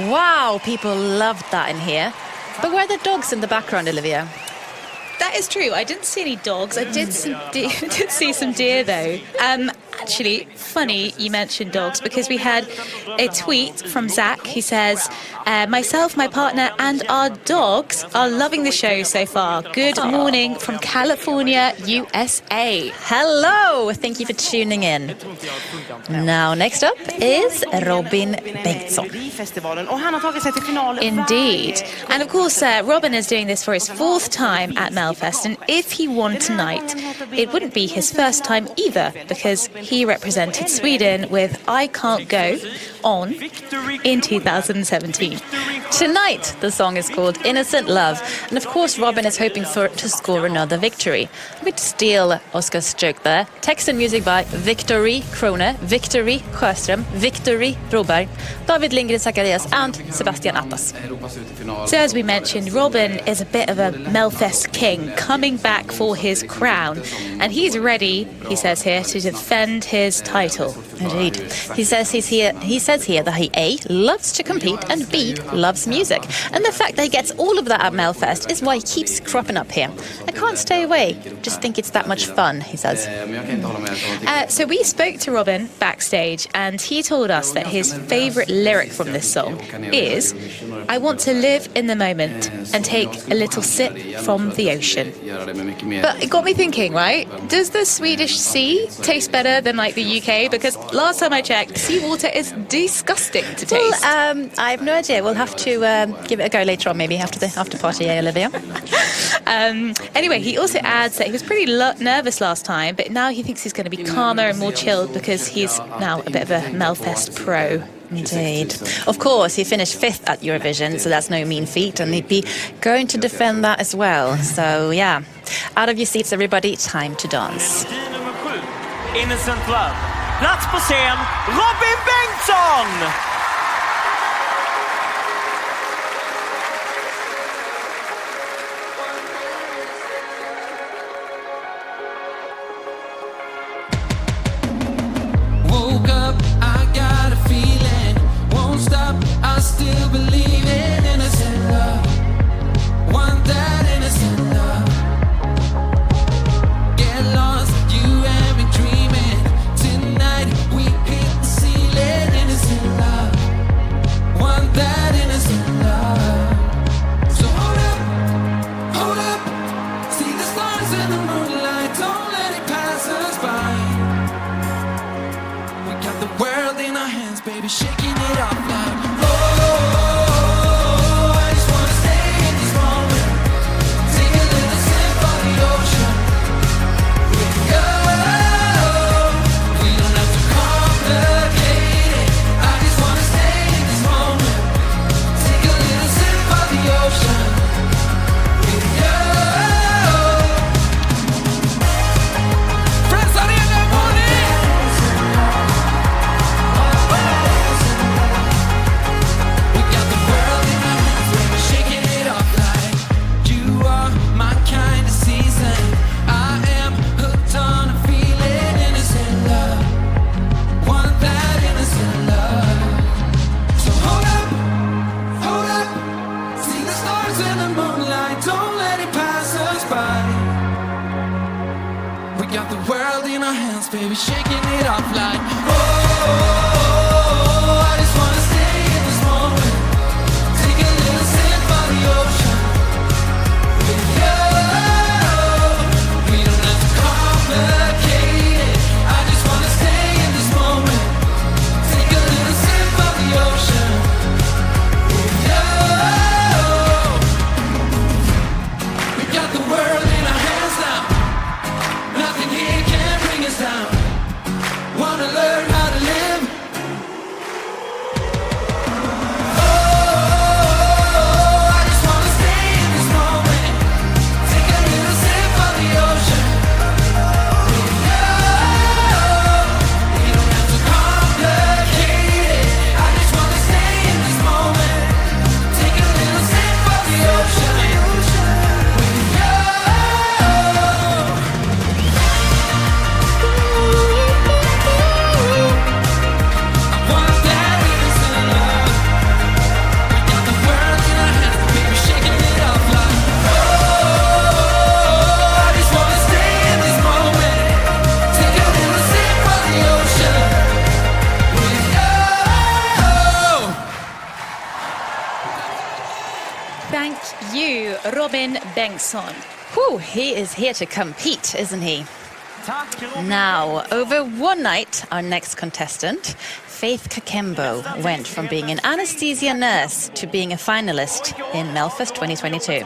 Wow, people loved that in here. But where are the dogs in the background, Olivia? That is true. I didn't see any dogs. I did see some deer, though. Actually, funny you mentioned dogs, because we had a tweet from Zach. He says, myself, my partner, and our dogs are loving the show so far. Good morning from California, USA. Hello! Thank you for tuning in. Now, next up is Robin Bengtsson. Indeed. And of course, Robin is doing this for his 4th time at Melfest. And if he won tonight, it wouldn't be his first time either, because he represented Sweden with I Can't Go On in 2017. Tonight, the song is called Innocent Love. And of course, Robin is hoping to score another victory. A bit steal Oscar's joke there. Text and music by Victory Krone, Victory Sjöström, Victory Broberg, David Lindgren Zacharias, and Sebastian Attas. So as we mentioned, Robin is a bit of a Melfest king, coming back for his crown. And he's ready, he says here, to defend his title. Indeed. He says here that he A, loves to compete, and B, loves music. And the fact that he gets all of that at Melfest is why he keeps cropping up here. I can't stay away. Just think it's that much fun, he says. So we spoke to Robin backstage, and he told us that his favourite lyric from this song is, I want to live in the moment and take a little sip from the ocean. But it got me thinking, right? Does the Swedish sea taste better than like the UK? Because last time I checked, seawater is disgusting to taste. Well, I have no idea. We'll have to give it a go later on, maybe after the after party, Olivia. Anyway, he also adds that he was pretty nervous last time, but now he thinks he's going to be calmer and more chilled because he's now a bit of a Melfest pro. Indeed. Of course, he finished 5th at Eurovision, so that's no mean feat, and he'd be going to defend that as well. So, yeah. Out of your seats, everybody. Time to dance. Melodi nummer 7, Innocent Love. Plats på scen, Robin Bengtsson! Woke up, I got a feeling. Won't stop, I still believe in innocent love. Want that innocent love. Get lost, you and me dreaming. Tonight we hit the ceiling. Innocent love. Want that innocent love. So hold up. See the stars in the moonlight. Don't let it pass us by. We got the world in our hands, baby, shaking it off like oh, I just wanna stay in this moment. Take a little sip of the ocean. We don't have to complicate it. I just wanna stay in this moment. Take a little sip of the ocean. Friends, are in the morning. We got the world in our hands, baby, shaking it off like you are my kind of season. I am hooked on a feeling, innocent love. Want that innocent love. So hold up. See the stars in the moonlight. Don't let it pass us by. We got the world in our hands, baby, shaking it off like oh, I just wanna stay in this moment. Take a little sip of the ocean. We don't have to complicate it. I just wanna stay in this moment. Take a little sip of the ocean. We got the world in our hands now. Nothing here can bring us down. Wanna learn how to live. Oh, I just wanna stay in this moment. Take a little sip of the ocean. We don't have to complicate it. I just wanna stay in this moment. Take a little sip of the ocean. Want that innocent love. We got the world in our hands, baby, shaking it off like oh, I just wanna stay in this moment. Take a little sip of the ocean. Thank you, Robin Bengtsson. Whew, he is here to compete, isn't he? Tack, Robin. Now, over one night, our next contestant, Faith Kakembo, went from being an anesthesia nurse to being a finalist in Melfest 2022.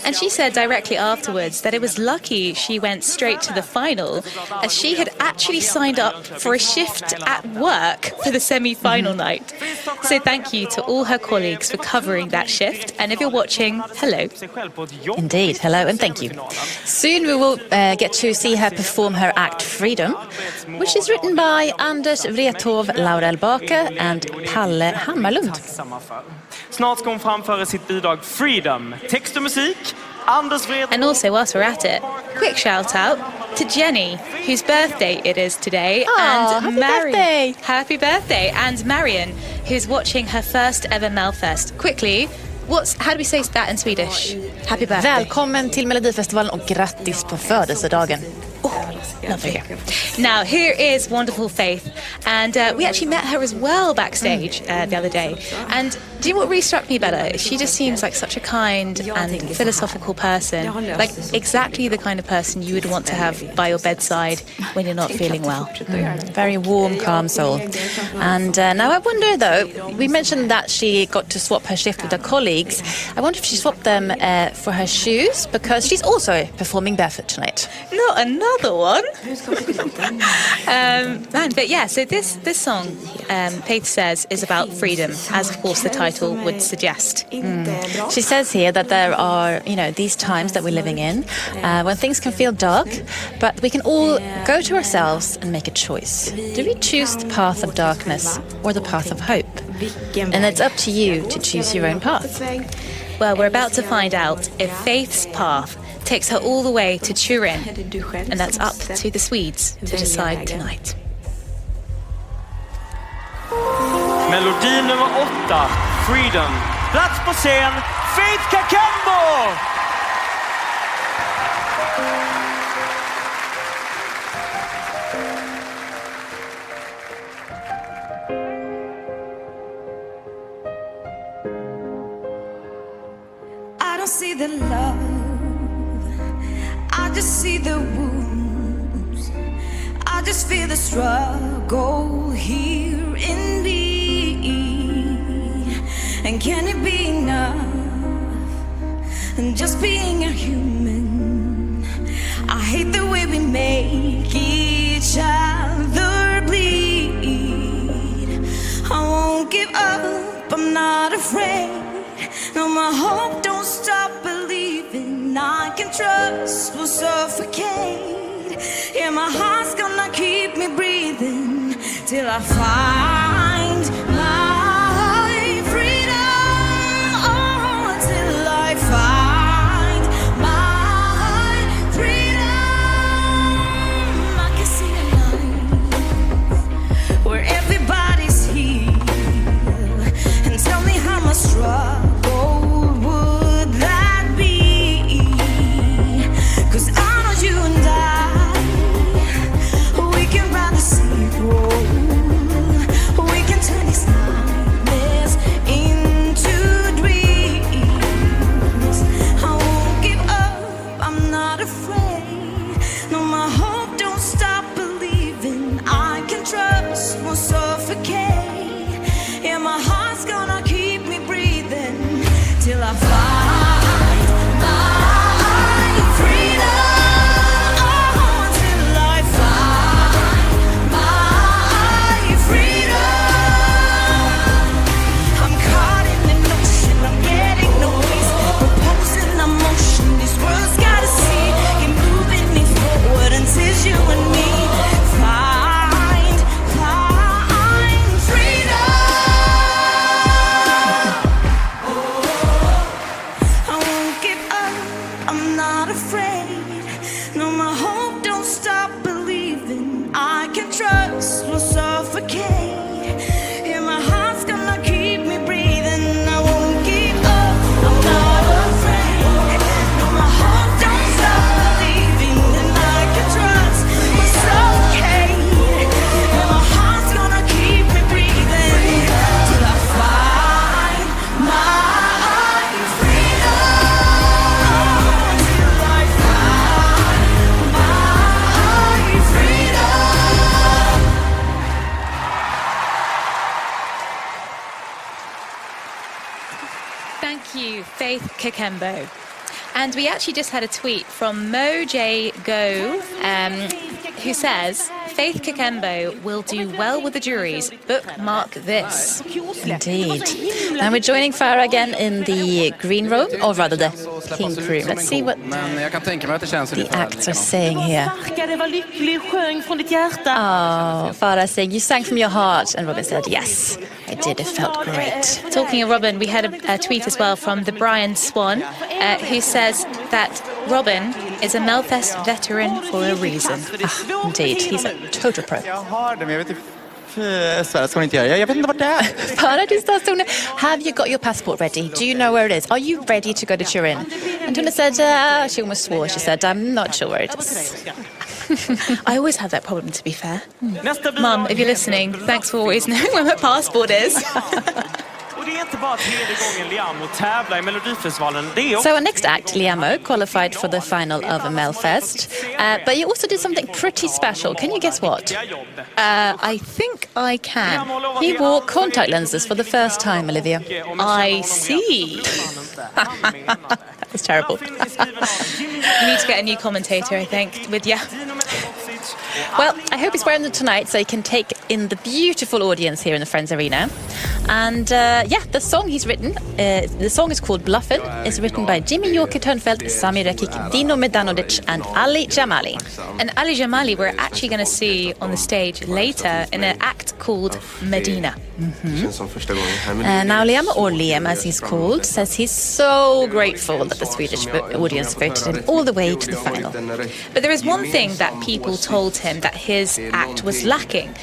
And she said directly afterwards that it was lucky she went straight to the final, as she had actually signed up for a shift at work for the semi-final night. So thank you to all her colleagues for covering that shift. And if you're watching, hello. Indeed, hello and thank you. Soon we will get to see her perform her act Freedom, which is written by Anders Wrethov, Laura Elbaka and Palle Hammarlund. Snart ska hon framföra sitt bidrag Freedom. Text och musik, Anders Wrethov. And also, whilst we're at it, quick shout out to Jenny, whose birthday it is today. Aw, happy birthday. Happy birthday. And Marion, who's watching her first ever Melfest. Quickly, how do we say that in Swedish? Happy birthday. Välkommen till Melodifestivalen och grattis på födelsedagen. Lovely. Now, here is wonderful Faith. And we actually met her as well backstage the other day. And do you know what really struck me about her? She just seems like such a kind and philosophical person. Like exactly the kind of person you would want to have by your bedside when you're not feeling well. Very warm, calm soul. And now I wonder, though, we mentioned that she got to swap her shift with her colleagues. I wonder if she swapped them for her shoes, because she's also performing barefoot tonight. Not another one. But yeah, so this song, Faith says, is about freedom, as of course the title title would suggest. She says here that there are, these times that we're living in when things can feel dark, but we can all go to ourselves and make a choice. Do we choose the path of darkness or the path of hope? And it's up to you to choose your own path. Well, we're about to find out if Faith's path takes her all the way to Turin, and that's up to the Swedes to decide tonight. Melodi nummer 8, Freedom. Plats på scen, Faith Kakembo! I don't see the love, I just see the wounds. I just feel the struggle here in me. And can it be enough? And just being a human. I hate the way we make each other bleed. I won't give up, I'm not afraid. No, my hope don't stop believing. I can trust will suffocate. Yeah, my heart's gonna keep me breathing till I find my freedom. Oh, till I find my freedom. I can see a life where everybody's here and tell me how much struggle would that be? 'Cause I know you and we can ride the sea roll. We can turn these nightmares into dreams. I won't give up, I'm not afraid. No, my hope don't stop believing. I can trust won't suffocate. Yeah, my heart's gonna keep me breathing till I find my freedom. Oh, till I find my freedom. I'm caught in an ocean, I'm getting no peace. Proposing emotion, these words gotta see. Keep moving me forward until it's you and me. Find freedom. I won't give up, I'm not afraid. No, my hope don't stop believing. I can trust will suffocate. Yeah, my heart's gonna keep me breathing. I won't give up, I'm not afraid. No, my heart don't stop believing. And I can trust will suffocate. Yeah, my heart's gonna keep me breathing till I find my freedom. Till I find my freedom. Thank you, Faith Kakembo. And we actually just had a tweet from Mo J. Go, who says, Faith Kakembo will do well with the juries. Bookmark this. Indeed. And we're joining Farah again in the green room, or rather the pink room. Let's see what Men jag kan tänka mig att det känns the ungefär acts are saying here. Det var lycklig, sjöng från ditt hjärta. Oh, Farah saying, you sang from your heart. And Robin said, yes, I did. It felt great. Talking of Robin, we had a tweet as well from the Brian Swan, who says that Robin is a Melfest veteran for a reason. Indeed, he's a total pro. Jag har det, men jag vet inte. Svär, ska hon inte göra? Jag vet inte vart det är. Farah just asked Tone, have you got your passport ready? Do you know where it is? Are you ready to go to Turin? And Tone said, she almost swore. She said, I'm not sure where it is. I always have that problem, to be fair. Mum, if you're listening, thanks for always knowing where my passport is. Och det är inte bara tredje gången Liamo tävlar i Melodifestivalen. Det är också... So our next act, Liamo, qualified for the final of Melfest. But you also did something pretty special. Can you guess what? I think I can. He wore contact lenses for the first time, Olivia. I see. That was terrible. You need to get a new commentator, I think, with you. Well, I hope he's wearing them tonight so he can take in the beautiful audience here in the Friends Arena. And the song he's written, the song is called Bluffin'. It's written by Jimmy Joker Turnfelt, Sami Rekik, Dino Medanovic and Ali Jamali. And Ali Jamali we're actually going to see on the stage later in an act called Medina. Now Liam, or Liam as he's called, says he's so grateful that the Swedish audience voted him all the way to the final. But there is one thing that people told him that his act was lacking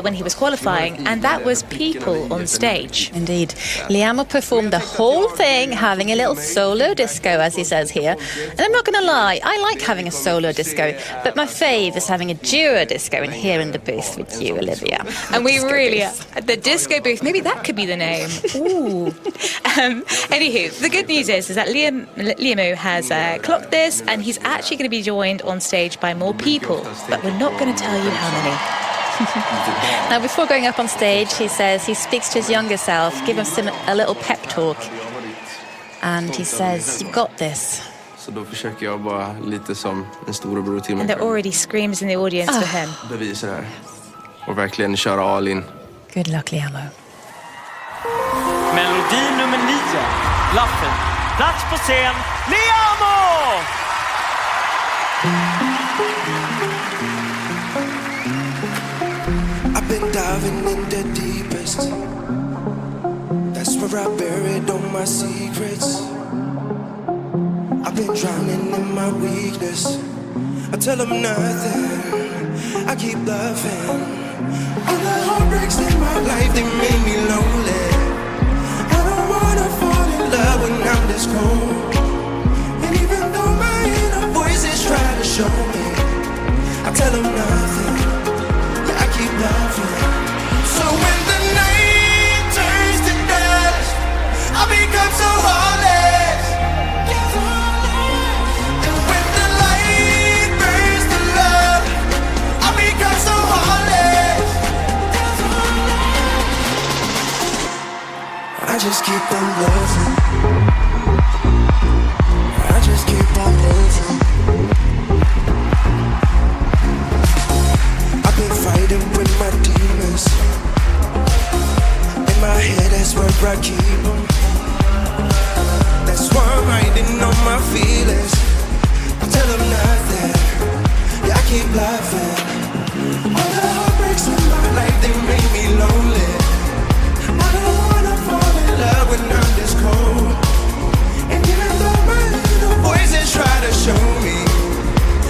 when he was qualifying, and that was people on stage. Indeed. Liam performed the whole thing, having a little solo disco, as he says here. And I'm not going to lie, I like having a solo disco, but my fave is having a duo disco in here in the booth with you, Olivia. And we really are. The disco booth, maybe that could be the name. Ooh. Anywho, the good news is that Liam has clocked this, and he's actually going to be joined on stage by more people, but we're not going to tell you how many. Now, before going up on stage, he says he speaks to his younger self, gives him a little pep talk. And he says, "You've got this." Så då försöker jag bara lite som en storebror till mig. And there already screams in the audience for him. Bevisa det här. Och verkligen köra all in. Good luck, Liamo. Melodi nummer 9, Bluffin'. Plats på scen, Liamo! I've been diving in the deepest. That's where I buried all my secrets. I've been drowning in my weakness. I tell them nothing, I keep laughing. All the heartbreaks in my life, they made me lonely. I don't wanna fall in love when I'm this cold. And even though my inner voices try to show me, I tell them nothing, yeah, I keep laughing. So when the night turns to dust, I become so heartless. And when the light burns to love, I become so heartless. I just keep on loving. I just keep on loving. I've been fighting with my demons. In my head, that's where I keep them. That's why I'm hiding all my feelings. I tell them nothing, yeah, I keep laughing. All the heartbreaks in my life, they made me lonely. I don't wanna fall in love when I'm this cold. And even though my little voices try to show me,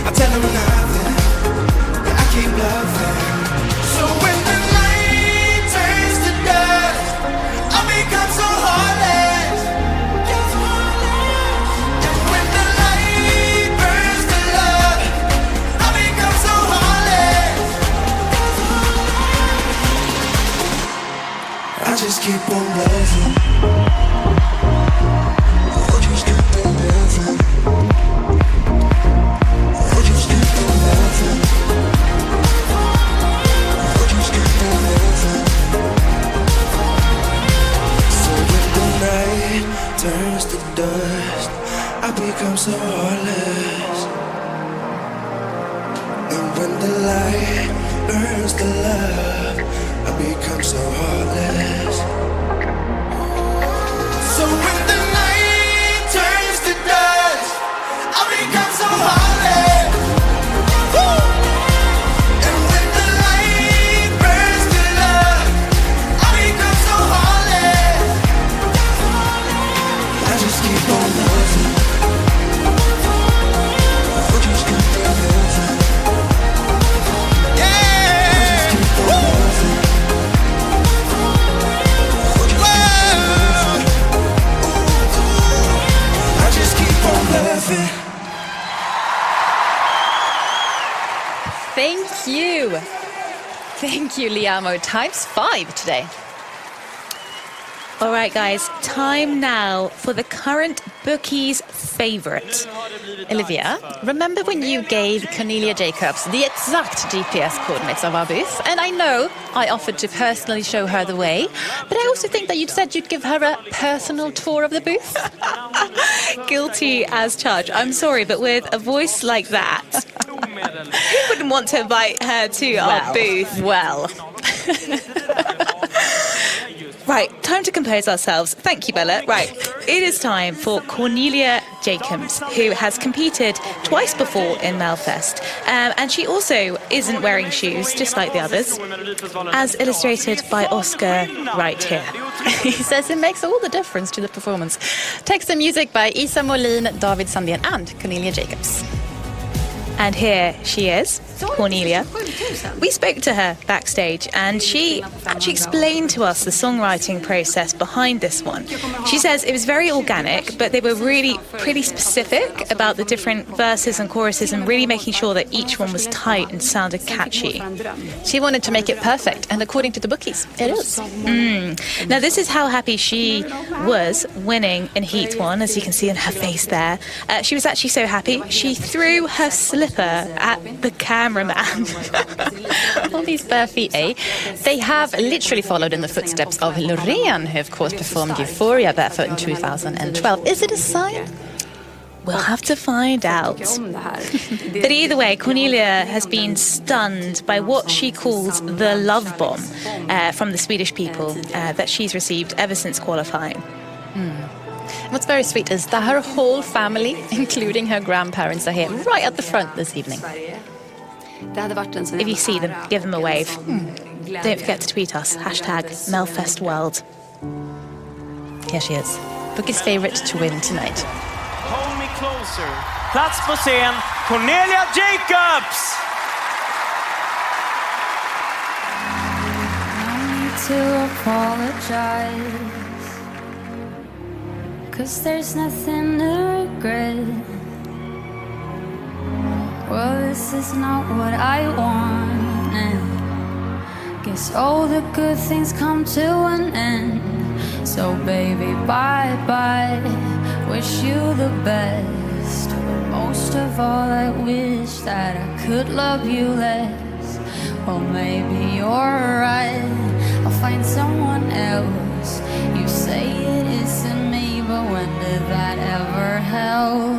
I tell them nothing, yeah, I keep laughing. So when the night turns to dust, I become so heartless. And when the light burns to love, I become so heartless. I just keep on loving. I just keep on loving. I just keep on loving. I just keep on loving. So when the night turns to dust, I become so heartless. And when the light burns the love, I become so heartless. So when the night turns to dust, I become so heartless. Woo! And when the light burns to love, I become so heartless. I just keep on loving. I just keep on loving. Yeah! Woo! I just keep on loving. Thank you, Liamo. Times 5 today. All right, guys, time now for the current bookies' favorite. Olivia, remember when you gave Cornelia Jacobs the exact GPS coordinates of our booth? And I know I offered to personally show her the way, but I also think that you said you'd give her a personal tour of the booth. Guilty as charged. I'm sorry, but with a voice like that, Who wouldn't want to invite her to our booth? Well. Right, time to compose ourselves. Thank you, Bella. Right, it is time for Cornelia Jacobs, who has competed twice before in Melfest. And she also isn't wearing shoes, just like the others, as illustrated by Oscar right here. He says it makes all the difference to the performance. Text and music by Isa Molin, David Sandén and Cornelia Jacobs. And here she is, Cornelia. We spoke to her backstage and she actually explained to us the songwriting process behind this one. She says it was very organic, but they were really pretty specific about the different verses and choruses and really making sure that each one was tight and sounded catchy. She wanted to make it perfect, and according to the bookies, it is. Now, this is how happy she was winning in Heat 1, as you can see in her face there. She was actually so happy, she threw her slipper at the cameraman. All these bare feet, eh? They have literally followed in the footsteps of Loreen, who of course performed Euphoria barefoot in 2012. Is it a sign? We'll have to find out. But either way, Cornelia has been stunned by what she calls the love bomb from the Swedish people that she's received ever since qualifying. What's very sweet is that her whole family, including her grandparents, are here right at the front this evening. If you see them, give them a wave. Don't forget to tweet us, #MelfestWorld. Here she is. Bookie's favourite to win tonight. Hold me closer. Plats på scen, Cornelia Jacobs! I need to apologize, 'cause there's nothing to regret. Well, this is not what I wanted. Guess all the good things come to an end. So baby, bye-bye, wish you the best. But most of all, I wish that I could love you less. Well, maybe you're right, I'll find someone else. You say it isn't me, but when did that ever help?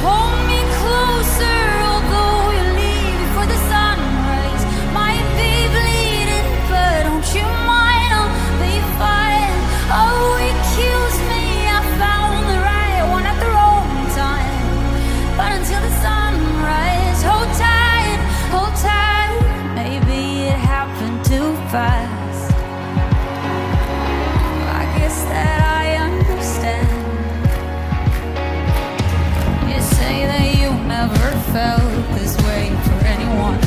Hold me closer, although you leave before the sunrise. Might be bleeding, but don't you mind, I'll be fine. Oh, accuse me, I found the right one at the wrong time. But until the sunrise, hold tight, maybe it happened too fast. I guess that I understand. You say that you never felt this way for anyone,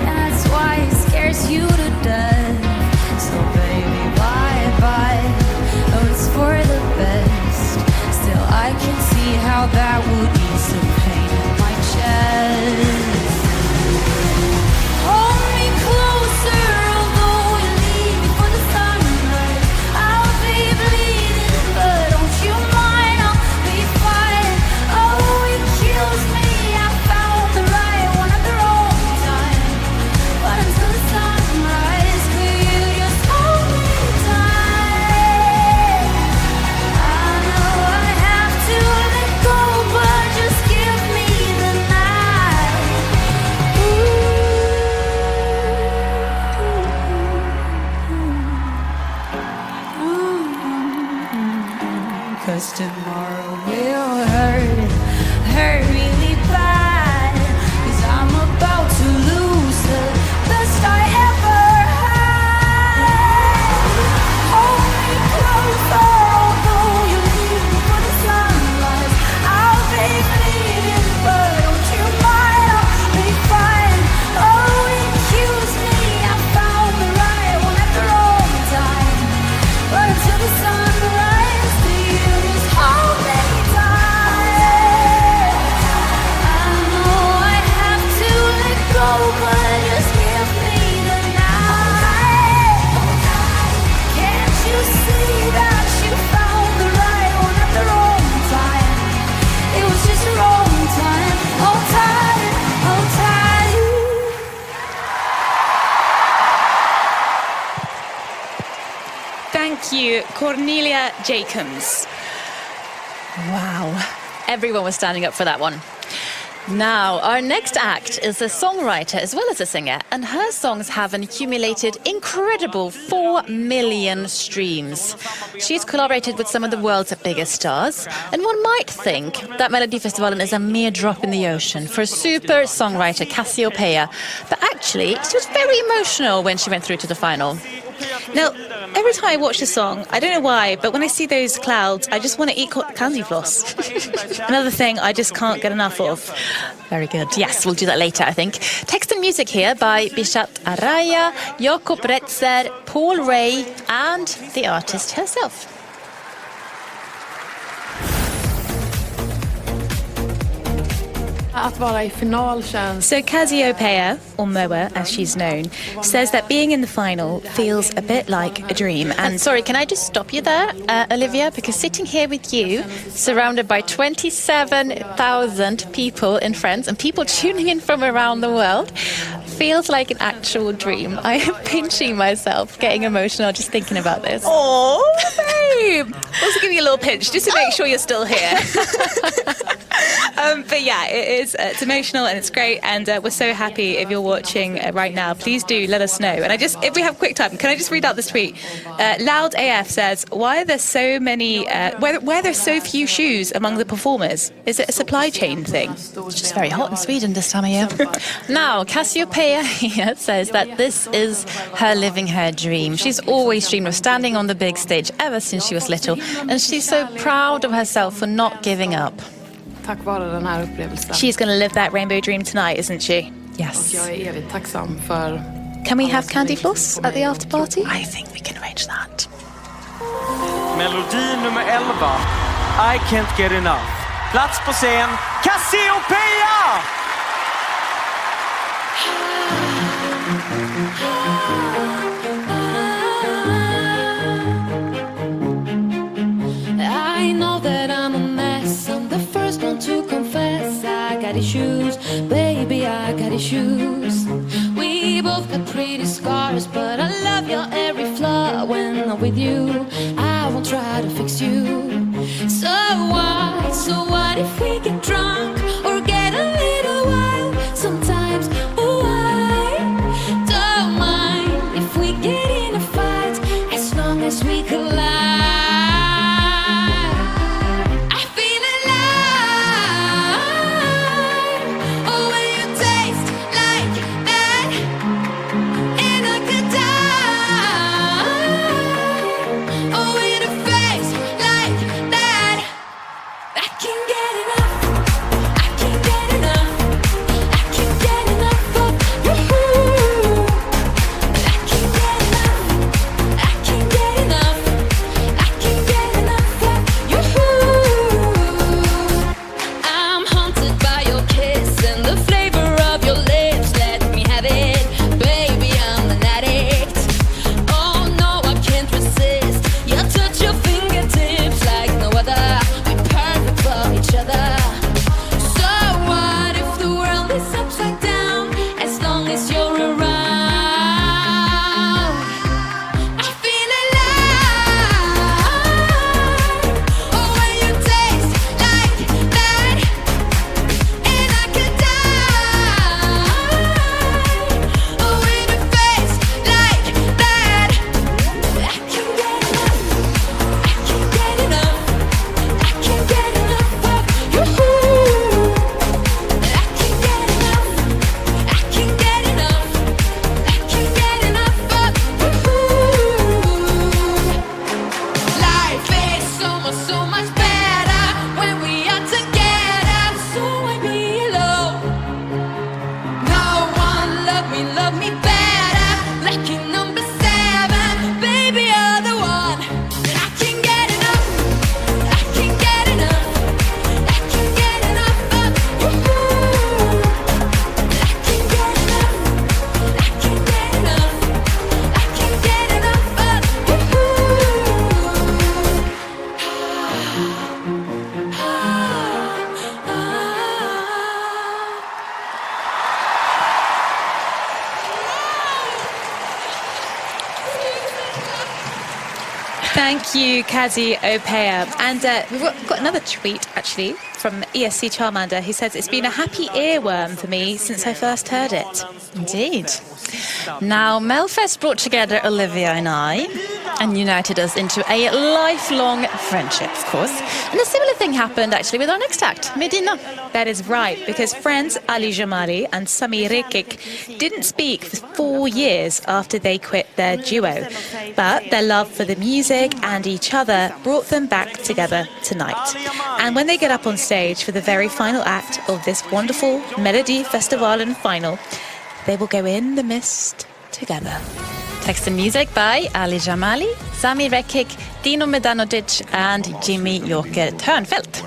and that's why it scares you to death. So baby, bye-bye, though it's for the best. Still, I can see how that would ease the pain in my chest. Hold me closer, although you leave before the sunrise. I'll be bleeding, but don't you mind, I'll be fine. Oh, it kills me, I found the right one at the wrong time. But until the sunrise, could you just hold me tight? I know I have to let go, but just give me the night. Cause tomorrow will hurt really bad. 'Cause I'm about to lose the best I ever had. Hold me closer, although you leave before the sunrise. I'll be bleeding, but don't you mind, I'll be fine. Oh, accuse me, I found the right one at the wrong time. But until the sunrise, do you just hold me tight? I know I have to let go, but just give me the night. Can't you see that you found the right one at the wrong time? It was just the wrong time. Hold tight, hold tight. Thank you, Cornelia Jacobs. Wow. Everyone was standing up for that one. Now, our next act is a songwriter as well as a singer, and her songs have an accumulated incredible 4 million streams. She's collaborated with some of the world's biggest stars, and one might think that Melodifestivalen is a mere drop in the ocean for super songwriter Cassiopeia, but actually, she was very emotional when she went through to the final. Now, every time I watch the song, I don't know why, but when I see those clouds, I just want to eat candy floss. Another thing I just can't get enough of. Very good. Yes, we'll do that later, I think. Text and music here by Bishat Araya, Jakob Retzer, Paul Ray, and the artist herself. Att vara I final känns... So Cassiopeia, or Moa as she's known, says that being in the final feels a bit like a dream. And sorry, can I just stop you there, Olivia? Because sitting here with you, surrounded by 27,000 people and friends, and people tuning in from around the world, feels like an actual dream. I am pinching myself, getting emotional just thinking about this. Oh, babe! Also give you a little pinch just to make sure you're still here. But yeah, it's emotional and it's great, and we're so happy if you're watching right now. Please do let us know. And if we have quick time, can I just read out this tweet? Loud AF says, "Why are there so many? Why are there so few shoes among the performers? Is it a supply chain thing?" It's just very hot in Sweden this time of year. Now, Cassiopeia here says that this is her living her dream. She's always dreamed of standing on the big stage ever since she was little, and she's so proud of herself for not giving up. Tack vare den här upplevelsen. She's going to live that rainbow dream tonight, isn't she? Yes. Och jag är evigt tacksam för... Can we have candy floss at the after party? I think we can arrange that. Melodi nummer 11, I Can't Get Enough. Plats på scen, Cassiopeia! I know that I'm a mess. I'm the first one to confess. I got issues, baby, I got issues. We both got pretty scars, but I love your every flaw. When I'm with you, I won't try to fix you. So what if we get drunk or get a little wild? Sometimes, oh, I don't mind if we get in a fight, as long as we collide. I Thank you, Kazi Opea. And we've got another tweet, actually, from ESC Charmander, who says, it's been a happy earworm for me since I first heard it. Indeed. Now, Melfest brought together Olivia and I and united us into a lifelong friendship, of course. And a similar thing happened, actually, with our next act, Medina. That is right, because friends Ali Jamali and Sami Rekik didn't speak for 4 years after they quit their duo. But their love for the music and each other brought them back together tonight. And when they get up on stage for the very final act of this wonderful Melodifestivalen final, they will go in the mist together. Text and music by Ali Jamali, Sami Rekik, Dino Medanovic and Jimmy Joker Törnfeldt.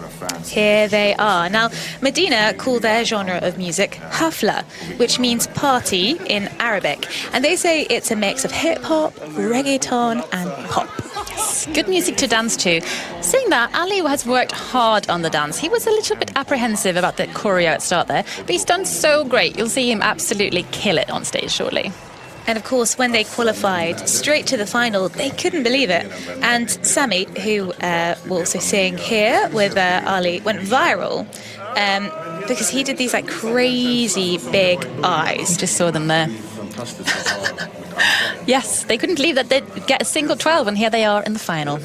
Here they are. Now, Medina call their genre of music hafla, which means party in Arabic. And they say it's a mix of hip-hop, reggaeton and pop. Yes, good music to dance to. Saying that, Ali has worked hard on the dance. He was a little bit apprehensive about the choreo at start there, but he's done so great. You'll see him absolutely kill it on stage shortly. And of course, when they qualified straight to the final, they couldn't believe it. And Sami, who will also sing here with Ali, went viral because he did these like crazy big eyes. You just saw them there. Yes, they couldn't believe that they'd get a single 12, and here they are in the final.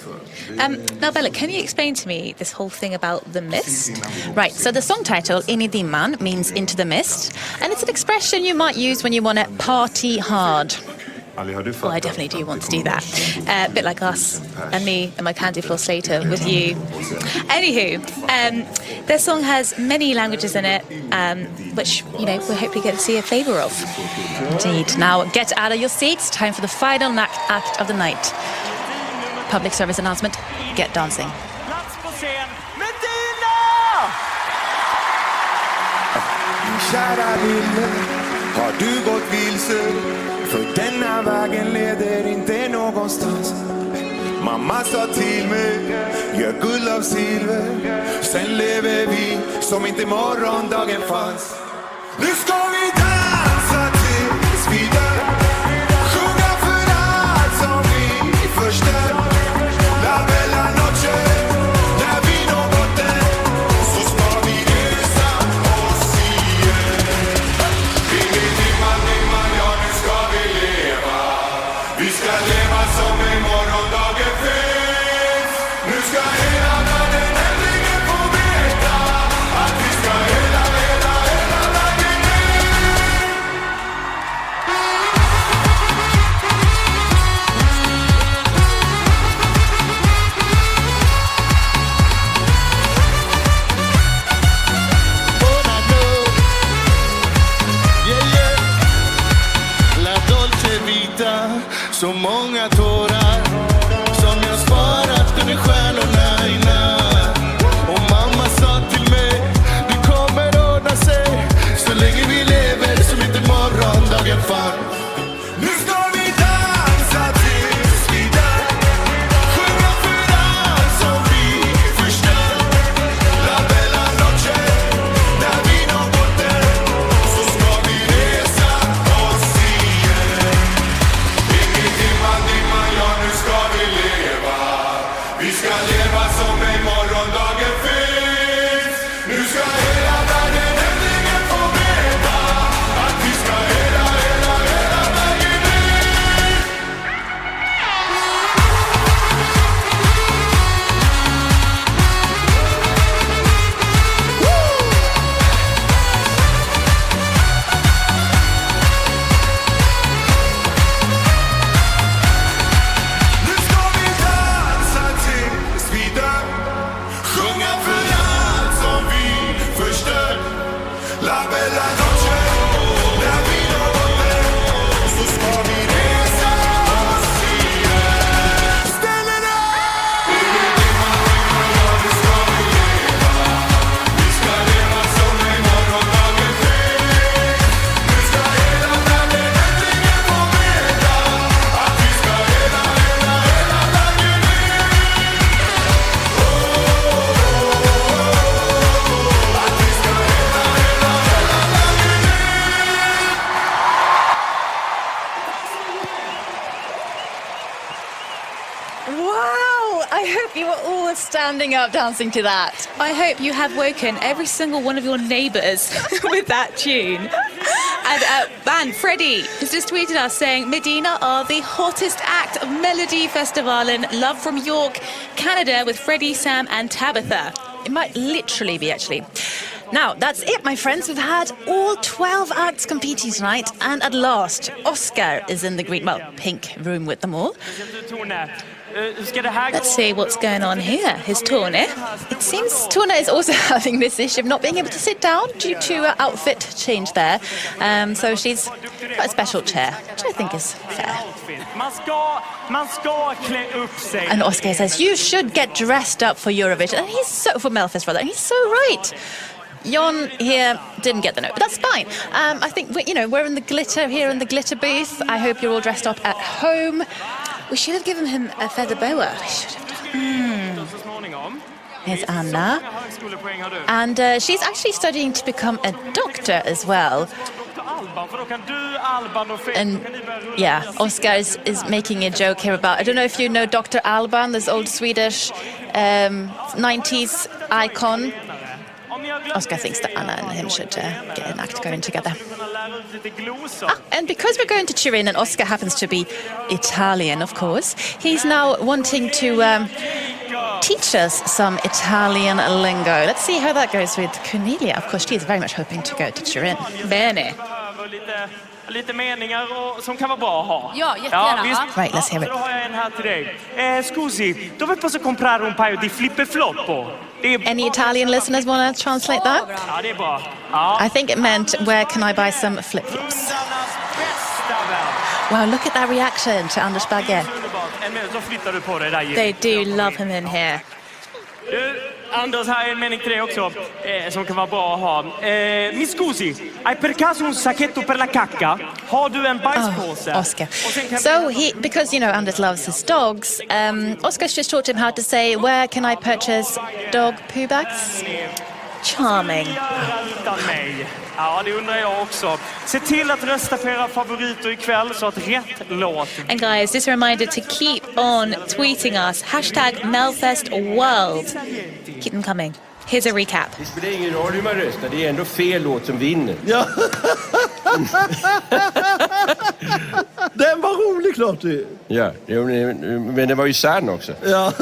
Now, Bella, can you explain to me this whole thing about the mist? Right, so the song title, In i dimman, means into the mist, and it's an expression you might use when you want to party hard. Well, I definitely do want to do that. A bit like us and me and my candy floss later with you. Anywho, their song has many languages in it, which, you know, we'll hopefully get to see a flavour of. Indeed. Now, get out of your seats. Time for the final act of the night. Public service announcement, get dancing. Plats på scen, Medina! Kära lille, har du gått vilse? För denna vägen leder inte någonstans. Mamma sa till mig, gör guld av silver. Sen lever vi som inte morgondagen fanns. Nu ska vi dansa tills vi dör. Sjunga för allt som vi förstör. La bella noche, när vi når botten, så ska vi resa oss igen. Ingen dimman, ja nu ska vi leva. Vi ska leva som en morgondagen finns. Nu ska hela världen äntligen få veta att vi ska hela vägen ner. La dolce vita, så många tårar som jag sparat under stjärnorna i natt. Och mamma sa till mig, det kommer ordna sig så länge vi lever som inte morgondagen fanns. Nu ska vi dansa tills vi dör. Sjunga för allt som vi förstör. La bella noche, när vi når botten, så ska vi resa oss igen. Ingen dimman, ja nu ska vi leva. Vi ska leva som en morgondagen finns. Nu ska hela världen äntligen få veta att vi ska hela vägen ner. Nu ska vi dansa tills vi dör. Sjunga för allt som vi förstör. La bella noche, när vi når botten, så ska vi resa oss igen. Ställ er upp! Ingen dimman, ja nu ska vi leva. Vi ska leva som en morgondagen finns. Nu ska hela världen äntligen få veta att vi ska hela vägen ner. Att vi ska hela vägen ner. standing up dancing to that. I hope you have woken every single one of your neighbours with that tune. And Freddie has just tweeted us saying Medina are the hottest act of Melodifestivalen. Love from York, Canada, with Freddie, Sam and Tabitha. It might literally be, actually. Now, that's it, my friends. We've had all 12 acts competing tonight, and at last, Oscar is in the green, well, pink room with them all. Let's see what's going on here. His Tone. It seems Tone is also having this issue of not being able to sit down due to outfit change there. So she's got a special chair, which I think is fair. And Oscar says, you should get dressed up for Eurovision. And he's so, for Melfest rather, and he's so right. Jon here didn't get the note, but that's fine. I think, we're in the glitter here in the glitter booth. I hope you're all dressed up at home. We should have given him a feather boa. We should have done. Here's Anna. And she's actually studying to become a doctor as well. And yeah, Oscar is making a joke here about, I don't know if you know Dr. Alban, this old Swedish 90s icon. Oscar thinks that Anna and him should get an act going together. And because we're going to Turin and Oscar happens to be Italian, of course, he's now wanting to teach us some Italian lingo. Let's see how that goes with Cornelia. Of course, she is very much hoping to go to Turin. Bene. Lite meningar som kan vara bra att ha. Ja, jättegärna. Visst. Right, let's hear it. Då har jag en här till dig. Scusi, dove posso comprare un paio di flipper-floppo? Any Italian listeners want to translate that? Ja, det är bra. Ja. I think it meant, where can I buy some flip-flops? Wow, look at that reaction to Anders Bagge. They do love him in here. Anders, här är en mening till dig också som kan vara bra att ha. Mi scusi, hai per caso un sacchetto per la cacca? Har du en bajspåse? Oscar. So because Anders loves his dogs, Oscar's just taught him how to say, where can I purchase dog poo bags? Charming. Ja, det undrar jag också. Se till att rösta på era favoriter ikväll så att rätt låt. And guys, just a reminder to keep on tweeting us. #MelfestWorld. Keep them coming. Here's a recap. Det spelar ingen roll hur man röstar, det är ändå fel låt som vinner. Ja. Den var rolig, klart det. Ja, men det var ju sann också. Ja.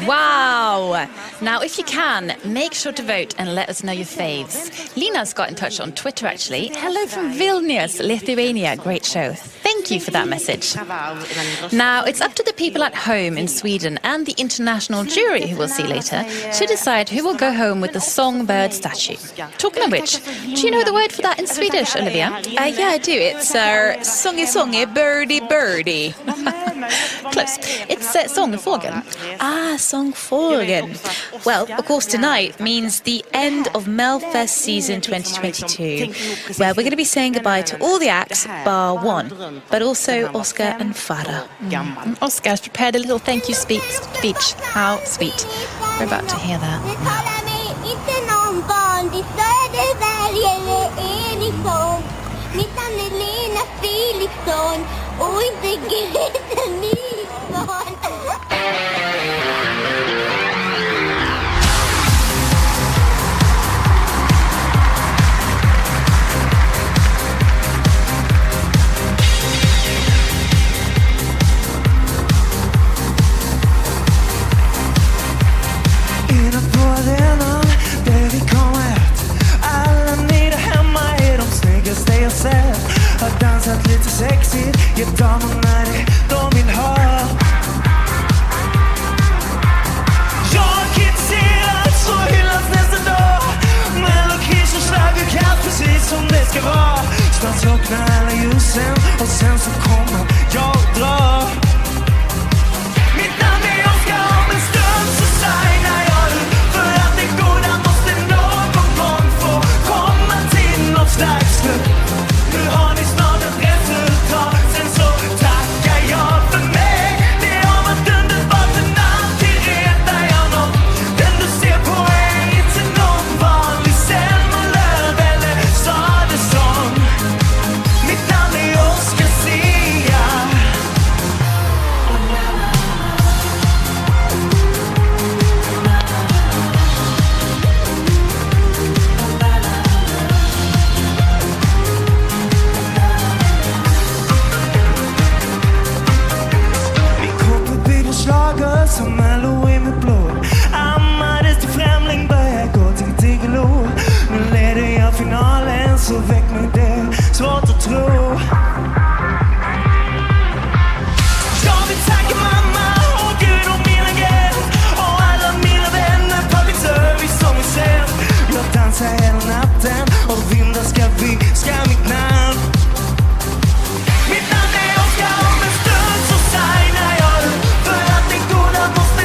Wow! Now, if you can, make sure to vote and let us know your faves. Lina's got in touch on Twitter, actually. Hello from Vilnius, Lithuania. Great show. Thank you for that message. Now, it's up to the people at home in Sweden and the international jury, who we'll see later, to decide who will go home with the songbird statue. Talking of which, do you know the word for that in Swedish, Olivia? Yeah, I do. It's songy songy, birdie birdie. Close. It's sångfågeln. Sångfågeln. Well, of course, tonight means the end of Melfest season 2022, where we're going to be saying goodbye to all the acts bar one, but also Oscar and Farah. Oscar's prepared a little thank you speech. How sweet. We're about to hear that now. Har dansat lite sexigt, gett damerna det de vill ha. Jag har kritiserat så hyllas nästa dag. Melodifestivalen och schlagerkatt precis som det ska vara. Snart slocknar alla ljusen och sen så kommer jag dra. Mitt namn är Oscar, om en stund så signar jag ut. För att det goda måste någon gång få komma till något slags slut. Nu har ni snart ett resultat, sen så tackar jag för mig. Det har varit underbart, men alltid retar jag något. Den du ser på är inte någon vanlig semmelöv eller sadesång. Mitt namn är Oscar Sia. Slager som Halloween med blod. Ammades till främling, börjar gå till Tigelo. Nu leder jag finalen, så väck mig det. Svårt att tro. Jag vill tacka mamma och Gud och mina gäst. Och alla mina vänner, public service som vi sett. Jag dansar hela natten och vindar ska mitt namn. Mitt namn är Oscar, om en stund så signar jag ut. För att det goda måste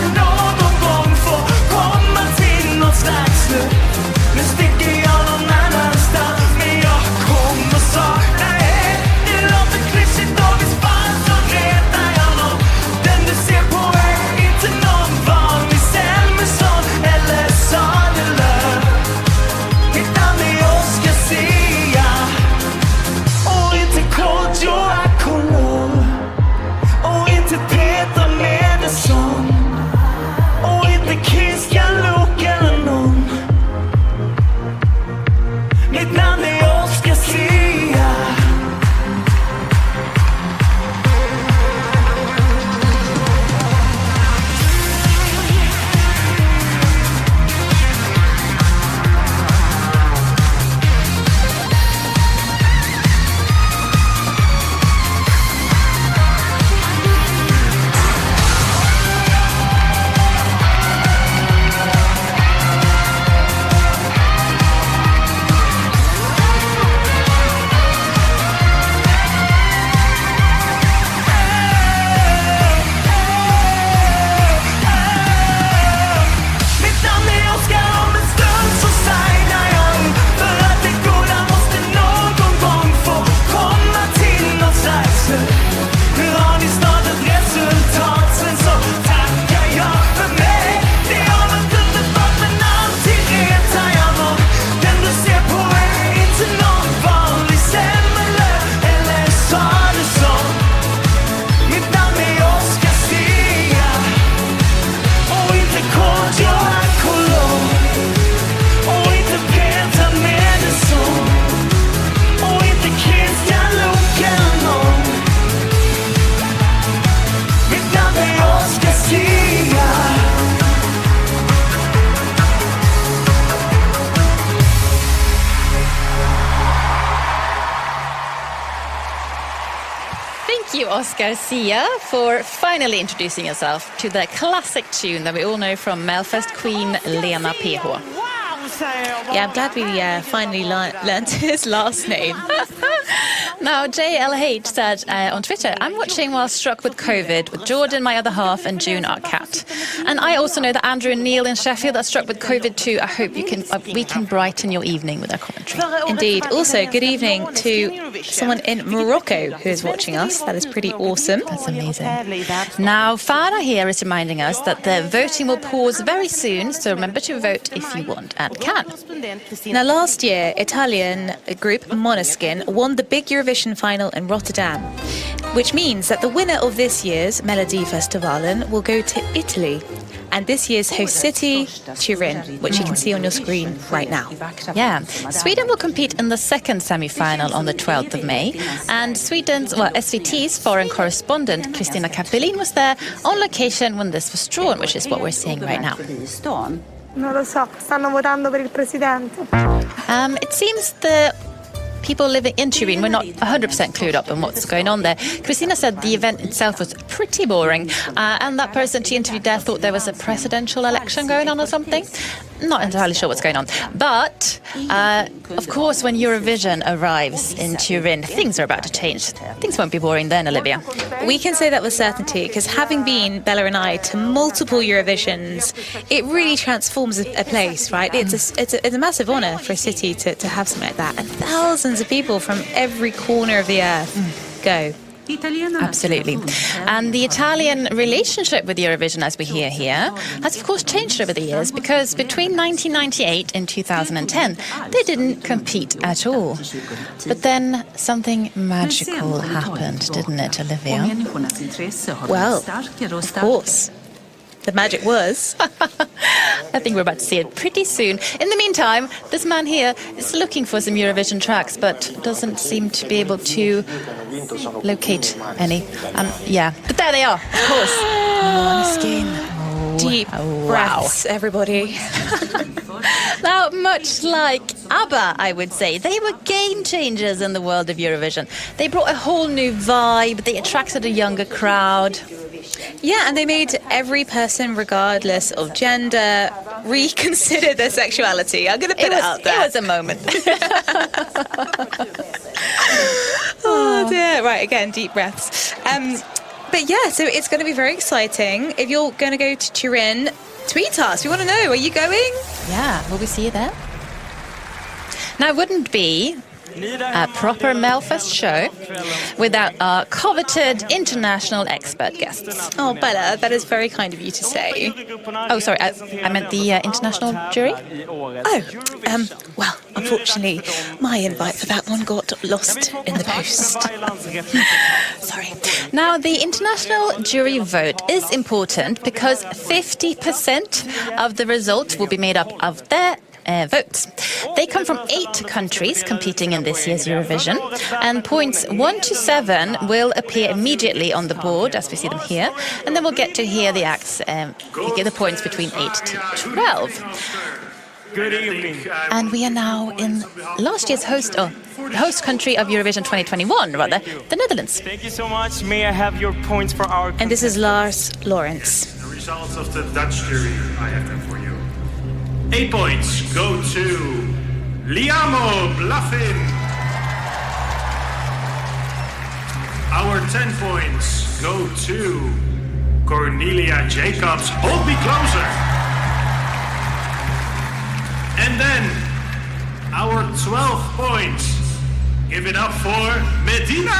Oscar Sia, for finally introducing yourself to the classic tune that we all know from Melfest queen Lena PH. Yeah, I'm glad we finally learned his last name. Now, JLH said on Twitter, I'm watching while struck with COVID with Jordan, my other half, and June, our cat. And I also know that Andrew and Neil in Sheffield are struck with COVID too. I hope we can brighten your evening with our commentary. Indeed. Also, good evening to someone in Morocco who is watching us. That is pretty awesome. That's amazing. Now, Farah here is reminding us that the voting will pause very soon, so remember to vote if you want and can. Now, last year, Italian group Måneskin won the big Eurovision final in Rotterdam, which means that the winner of this year's Melodifestivalen will go to Italy. And this year's host city, Turin, which you can see on your screen right now. Yeah, Sweden will compete in the second semi-final on the 12th of May. And SVT's foreign correspondent, Kristina Kapelin, was there on location when this was drawn, which is what we're seeing right now. Non lo so, stanno votando per il presidente. It seems the people living in Turin were not 100% clued up on what's going on there. Christina said the event itself was pretty boring, and that person she interviewed there thought there was a presidential election going on or something. Not entirely sure what's going on. But, of course, when Eurovision arrives in Turin, things are about to change. Things won't be boring then, Olivia. We can say that with certainty, because having been, Bella and I, to multiple Eurovisions, it really transforms a place, right? It's a massive honour for a city to have something like that. And thousands of people from every corner of the earth go. Absolutely. And the Italian relationship with Eurovision, as we hear here, has of course changed over the years, because between 1998 and 2010, they didn't compete at all. But then something magical happened, didn't it, Olivia? Well, of course. The magic was. I think we're about to see it pretty soon. In the meantime, this man here is looking for some Eurovision tracks, but doesn't seem to be able to locate any. Yeah, but there they are, of course. Måneskin. Deep breaths, everybody. Now, much like ABBA, I would say, they were game changers in the world of Eurovision. They brought a whole new vibe. They attracted a younger crowd. Yeah, and they made every person, regardless of gender, reconsider their sexuality. I'm going to put it out there. It was a moment. Oh, dear. Right, again, deep breaths. But yeah, so it's going to be very exciting. If you're going to go to Turin, tweet us. We want to know, are you going? Yeah, will we see you there? Now, it wouldn't be a proper Melfest show without our coveted international expert guests. Oh, Bella, that is very kind of you to say. Oh, sorry, I meant the international jury. Oh, well, unfortunately, my invite for that one got lost in the post. Sorry. Now, the international jury vote is important because 50% of the results will be made up of their votes. They come from 8 countries competing in this year's Eurovision, and points 1 to 7 will appear immediately on the board, as we see them here, and then we'll get to hear the acts, get the points between 8 to 12. Good evening. And we are now in last year's host country of Eurovision 2021, rather, the Netherlands. Thank you so much. May I have your points for our... And this is Lars Lawrence. The results of the Dutch jury, I have them for you. 8 points go to Liamo Bluffin. Our 10 points go to Cornelia Jacobs. Hold me closer. And then our 12 points. Give it up for Medina.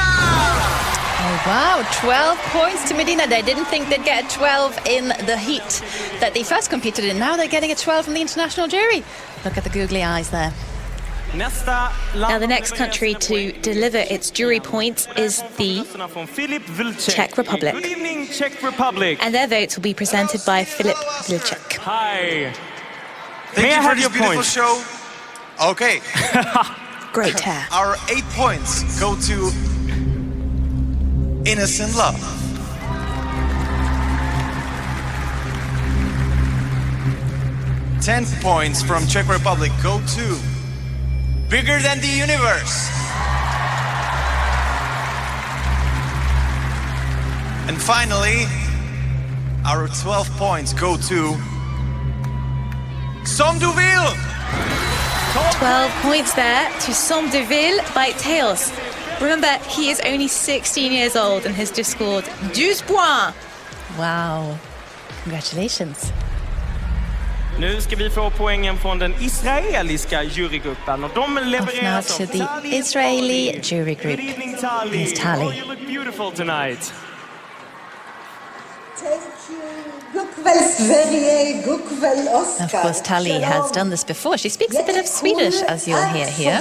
Oh, wow, 12 points to Medina. They didn't think they'd get a 12 in the heat that they first competed in. Now they're getting a 12 from the international jury. Look at the googly eyes there. Now, the next country to deliver its jury points is the Czech Republic. Good evening, Czech Republic. And their votes will be presented by Filip Vilček. Hi. Thank May you I for have this your beautiful points? show. Okay. Great hair. Our 8 points go to Innocent Love. $10 points from Czech Republic go to Bigger Than the Universe. And finally, our 12 points go to Somme Duville. 12 points there to Somme Duville by Teos. Remember, he is only 16 years old and has just scored 12 points. Wow. Congratulations. Nu ska vi få poängen från den israeliska jurygruppen och de Off levererar now to the Israeli jury group. Here's Tali. Oh, you look beautiful tonight. Of course, Tali has done this before. She speaks a bit of Swedish, as you'll hear here.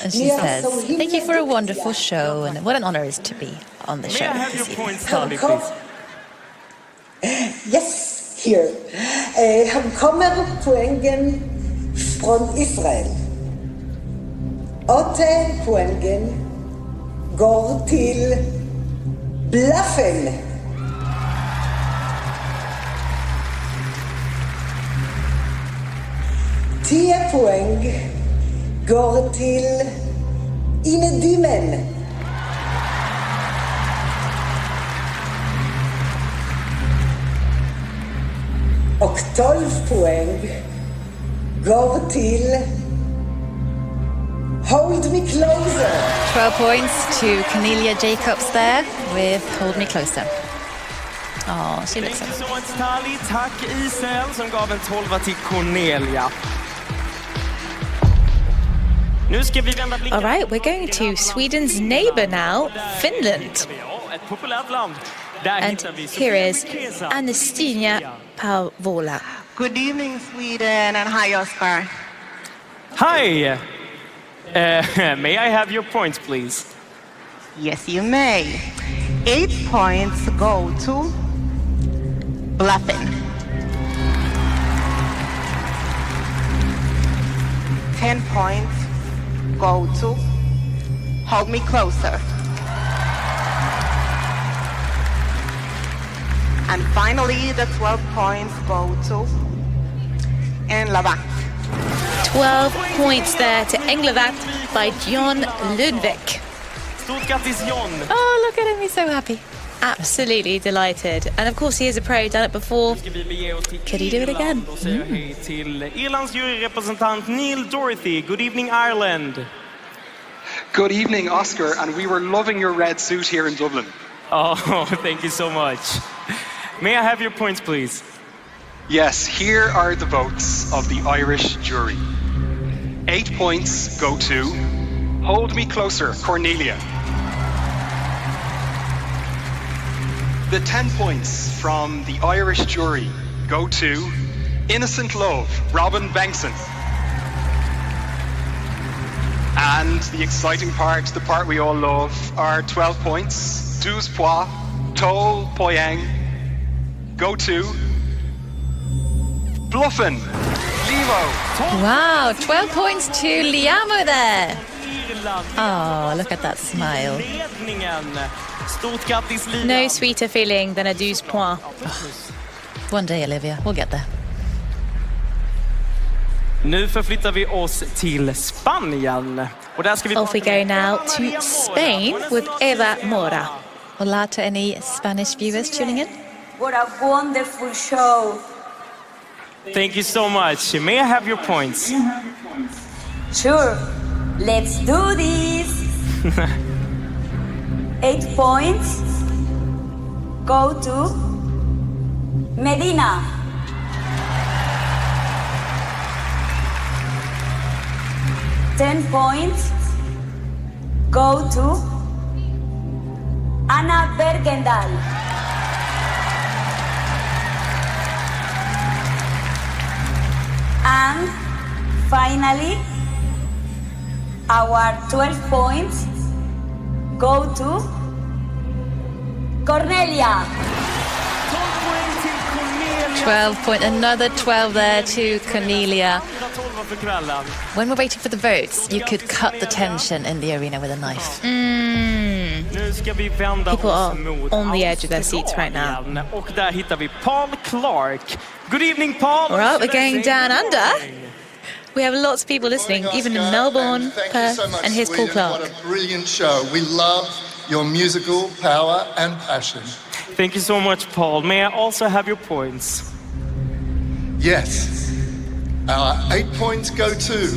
And she says, thank you for a wonderful show, and what an honor it is to be on the show. May I have your points, Tali, please? Yes, here. Han kommer poängen från Israel. 8 poängen går till Bluffen. Poäng går till Inedimmen. Och 12 poäng går till Hold Me Closer. 12 points to Cornelia Jacobs there with Hold Me Closer. Oh, she looks so Thank you so much, Tali. Tack Israel som gav en 12 till Cornelia. Nu ska vi vända blicken. All right, we're going to Sweden's neighbour now, Finland. Ett populärt land. Där And hittar vi here is Anastasia Pavola. Good evening, Sweden, and hi, Oscar. Hi. May I have your points, please? Yes, you may. 8 points go to Bluffen. 10 points go to Hold Me Closer. And finally, the 12 points go to Enlavat. 12 points there to Englavat by John Ludvig. Stort grattis, John. Oh, look at him, he's so happy. Absolutely delighted. And of course he is a pro, done it before. Could he do it again? Hej till Irlands juryrepresentant Neil Dorothy. Good evening, Ireland. Good evening, Oscar, and we were loving your red suit here in Dublin. Oh, thank you so much. May I have your points, please? Yes, here are the votes of the Irish jury. 8 points go to Hold Me Closer, Cornelia. The 10 points from the Irish jury go to Innocent Love, Robin Bengtson. And the exciting part, the part we all love, are 12 points, 12 points, Tol Poyang, go to Bluffen, Limo. Wow, 12 points to Liamo there. Oh, look at that smile. No sweeter feeling than a 12 points. One day, Olivia, we'll get there. Nu förflyttar vi oss till Spanien. Och där ska vi Off we go now to Spain with Eva Mora. Hola to any Spanish viewers tuning in. What a wonderful show. Thank you so much. May I have your points? Sure, let's do this. 8 points go to Medina. 10 points go to Anna Bergendal. And finally, our 12 points go to Cornelia. 12 point, another 12 there to Cornelia. When we're waiting for the votes, you could cut the tension in the arena with a knife. People are on the edge of their seats right now. Och där hittar vi Paul Clark. Good evening, Paul. All right, we're going down under. We have lots of people listening, even in Melbourne, Perth, and here's Paul Clark. What a brilliant show. We love your musical power and passion. Thank you so much, Paul. May I also have your points? Yes. Our 8 points go to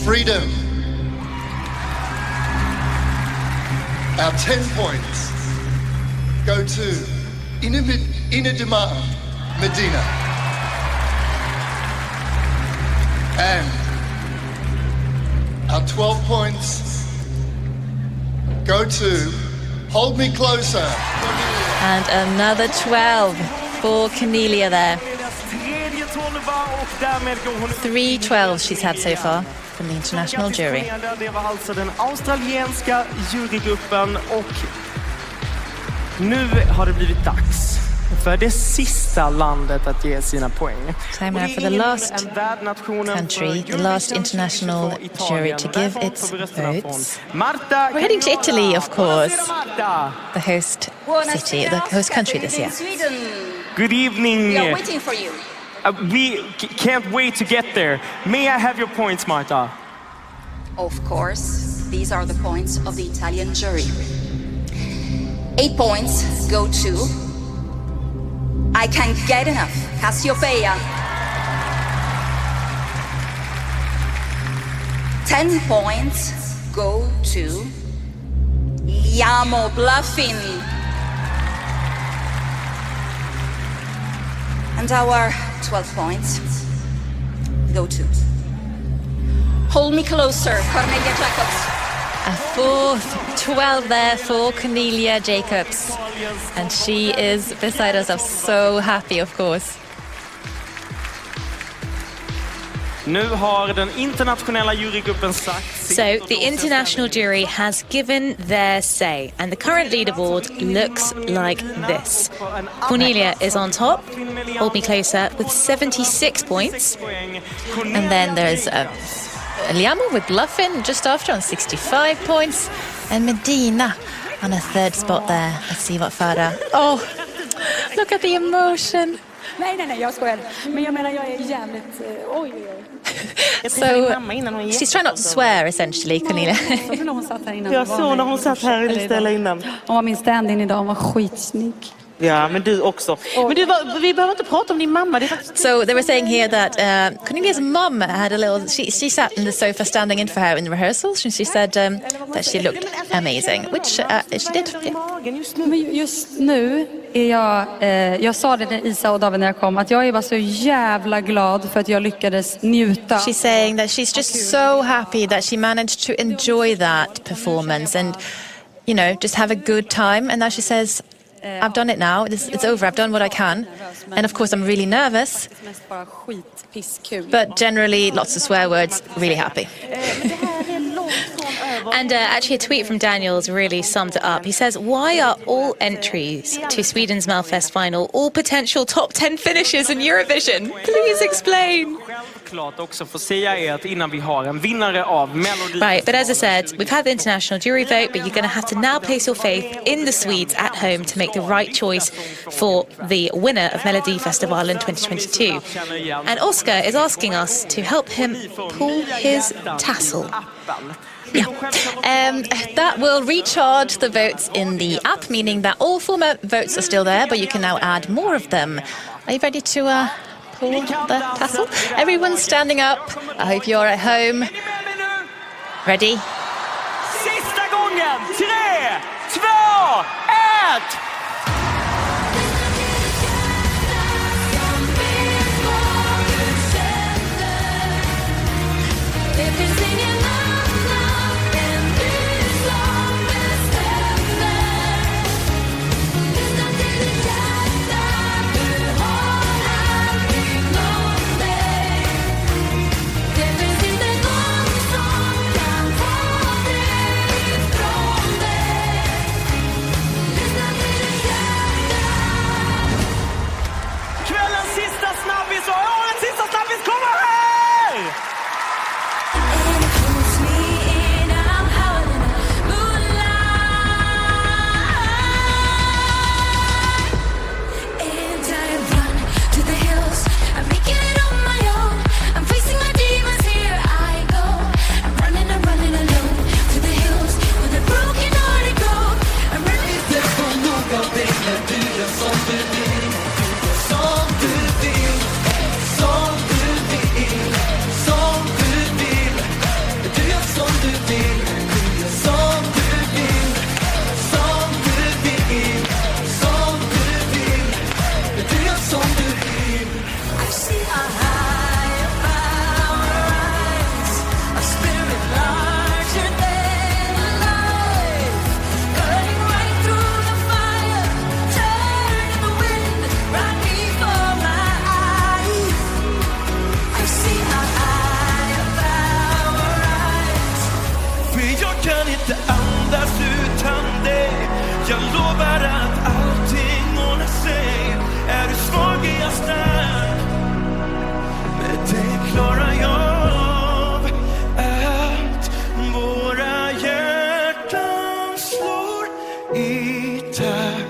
freedom. Our 10 points go to Ina Demand, Medina. And our 12 points go to Hold Me Closer. And another 12 for Cornelia there. 3 12s she's had so far from the international jury. Det var alltså den australienska jurygruppen och nu har det blivit dags för det sista landet att ge sina poäng. Time now for the last country, the last international jury to give its votes. We're heading to Italy, of course, the host city, the host country this year. Good evening. We are waiting for you. We can't wait to get there. May I have your points, Marta? Of course, these are the points of the Italian jury. 8 points go to I Can't Get Enough, Cassiopeia. 10 points go to Liamo Bluffin. And our 12 points go to Hold Me Closer, Cornelia Jacobs. A fourth 12 there for Cornelia Jacobs. And she is beside herself, so happy, of course. Nu har den internationella jurygruppen sagt. So the international jury has given their say, and the current leaderboard looks like this. Cornelia is on top, Hold Me Closer, with 76 points. And then there's Liamo with Bluffin just after on 65 points. And Medina on a third spot there. Let's see what Farah. Oh, look at the emotion. Nej, jag skojar. Men jag menar, jag är jävligt... Oj. So she's trying not to swear, essentially, Cornelia. Jag såg när hon satt här i stället innan. Hon var min stand-in idag, hon var skitsnygg. Ja, men du också. Men du, vi behöver inte prata om din mamma. So they were saying here that Cornelia's mum had a little... She sat in the sofa standing in for her in the rehearsals, and she said that she looked amazing, which she did. Yeah. Men just nu är jag sa det till Isa och David när jag kom, att jag är bara så jävla glad för att jag lyckades njuta. She's saying that she's just so happy that she managed to enjoy that performance and, you know, just have a good time. And now she says, I've done it now. It's over. I've done what I can. And of course, I'm really nervous. But generally, lots of swear words, really happy. And actually a tweet from Daniels really summed it up. He says, why are all entries to Sweden's Melfest final all potential top 10 finishes in Eurovision? Please explain. Right, but as I said, we've had the international jury vote, but you're going to have to now place your faith in the Swedes at home to make the right choice for the winner of Melodifestivalen 2022. And Oscar is asking us to help him pull his tassel. Yeah. That will recharge the votes in the app, meaning that all former votes are still there, but you can now add more of them. Are you ready to pull the tassel? Everyone's standing up. I hope you're at home. Ready? Sista gången! 3, 2, 1! inte andas utan dig. Jag lovar att allting ordnar sig. Är du svag är jag stark. Med dig klarar jag av allt. Våra hjärtan slår i takt.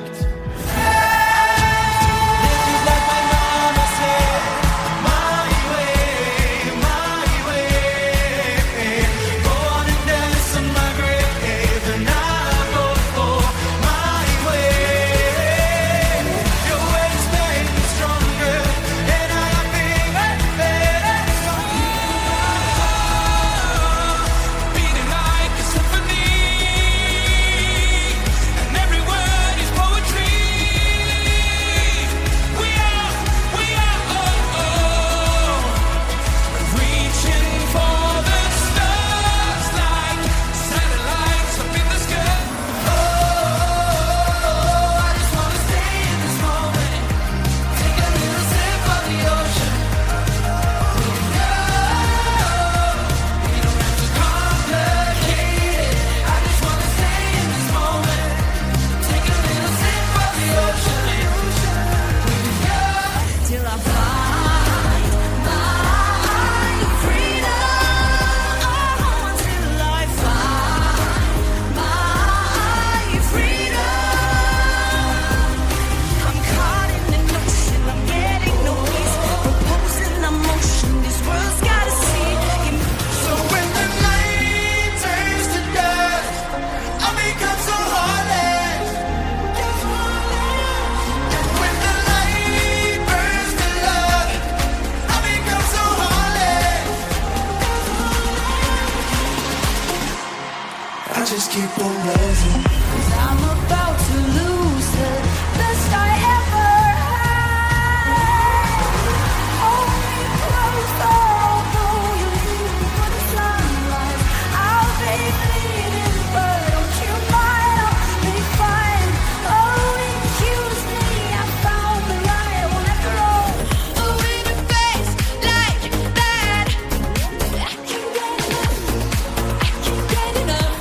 Just keep on rising. 'Cause I'm about to lose the best I ever had. Hold me closer, although you leave me for the sunrise. I'll be bleeding, but don't you mind? I'll be fine. Oh, excuse me, I found the right one after all. Oh, in a face like that, I can't get enough. I can't get enough.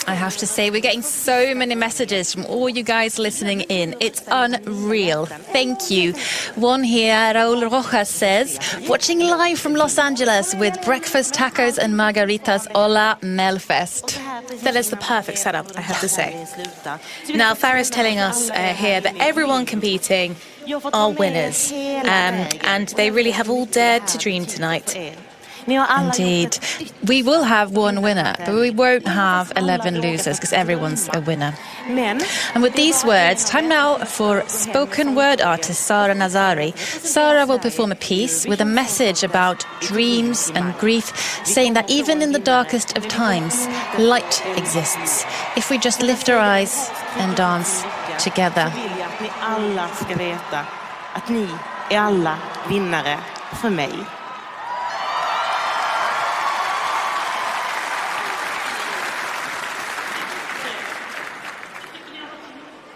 I have to say, we're getting so many messages from all you guys listening in. It's unreal. Thank you. One here, Raul Rojas, says, watching live from Los Angeles with breakfast, tacos and margaritas. Hola, Melfest. That is the perfect setup, I have to say. Now, Farah's telling us here that everyone competing are winners. And they really have all dared to dream tonight. Indeed. We will have one winner, but we won't have 11 losers because everyone's a winner. And with these words, time now for spoken word artist Sara Nazari. Sara will perform a piece with a message about dreams and grief, saying that even in the darkest of times, light exists if we just lift our eyes and dance together. Ni alla ska veta att ni är alla vinnare för mig.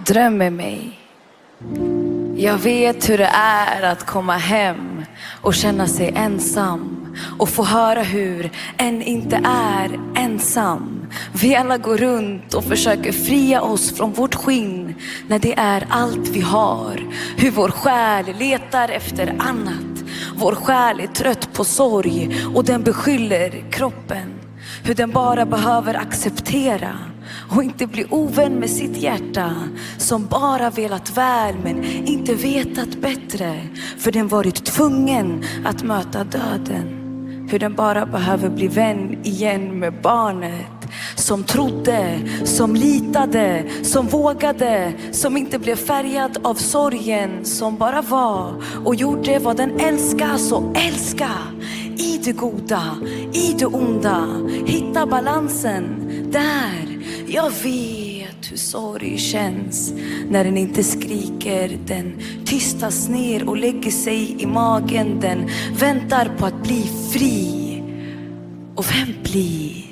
Dröm med mig. Jag vet hur det är att komma hem och känna sig ensam och få höra hur en inte är ensam. Vi alla går runt och försöker fria oss från vårt skinn när det är allt vi har. Hur vår själ letar efter annat. Vår själ är trött på sorg och den beskyller kroppen. Hur den bara behöver acceptera och inte bli ovän med sitt hjärta som bara velat väl men inte vetat bättre. För den varit tvungen att möta döden. Hur den bara behöver bli vän igen med barnet som trodde, som litade, som vågade, som inte blev färgad av sorgen, som bara var och gjorde vad den älskar. Så älska i det goda, i det onda, hitta balansen där. Jag vet hur sorg känns när den inte skriker, den tystas ner och lägger sig i magen, den väntar på att bli fri. Och vem blir?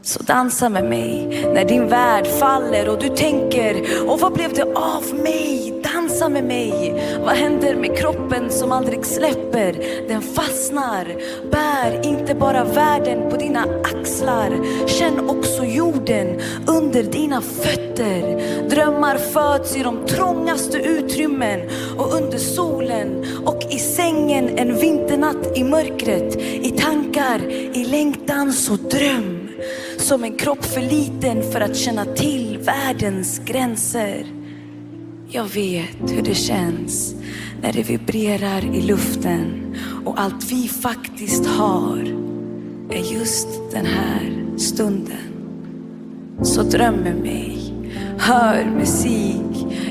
Så dansa med mig när din värld faller och du tänker, och vad blev det av mig? Dansa med mig. Vad händer med kroppen som aldrig släpper? Den fastnar. Bär inte bara världen på dina axlar. Känn också jorden under dina fötter. Drömmar föds i de trångaste utrymmen och under solen och i sängen en vinternatt i mörkret. I tankar, i längtan, så dröm. Som en kropp för liten för att känna till världens gränser. Jag vet hur det känns när det vibrerar i luften och allt vi faktiskt har är just den här stunden. Så dröm med mig, hör musik.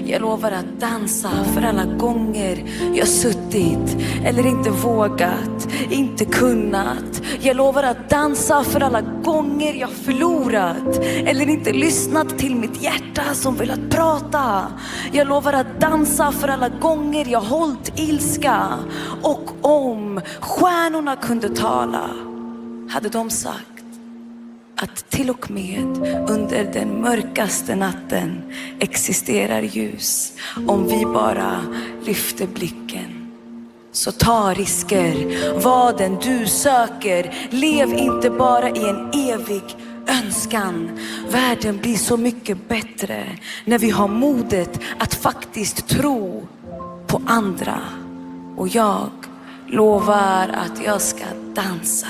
Jag lovar att dansa för alla gånger jag suttit eller inte vågat, inte kunnat. Jag lovar att dansa för alla gånger jag förlorat eller inte lyssnat till mitt hjärta som velat prata. Jag lovar att dansa för alla gånger jag hållit ilska. Och om stjärnorna kunde tala hade de sagt att till och med under den mörkaste natten existerar ljus om vi bara lyfter blicken. Så ta risker, vad den du söker. Lev inte bara i en evig önskan. Världen blir så mycket bättre när vi har modet att faktiskt tro på andra. Och jag lovar att jag ska dansa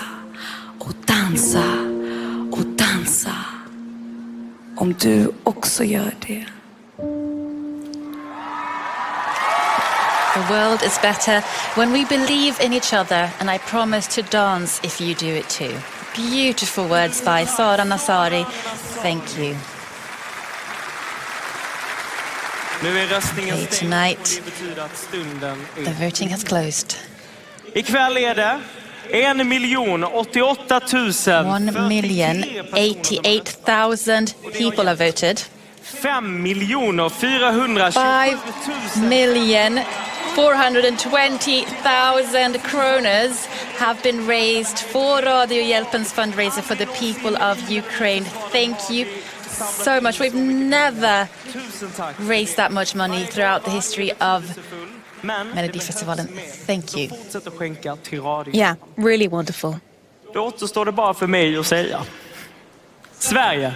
och dansa och dansa, om du också gör det. The world is better when we believe in each other, and I promise to dance if you do it too. Beautiful words by Sara Nasari. Thank you. Nu är röstningen Okay, stängd. tonight, Det betyder att stunden är the voting has closed. Ikväll är det 1,088 1,088,000 people have voted. 5,420,000 kronors have been raised for Radiohjälpens fundraiser for the people of Ukraine. Thank you so much. We've never raised that much money throughout the history of Melodifestivalen. Thank you. Fortsätt att skänka till radio. Yeah, really wonderful. Då återstår det bara för mig att säga: Sverige,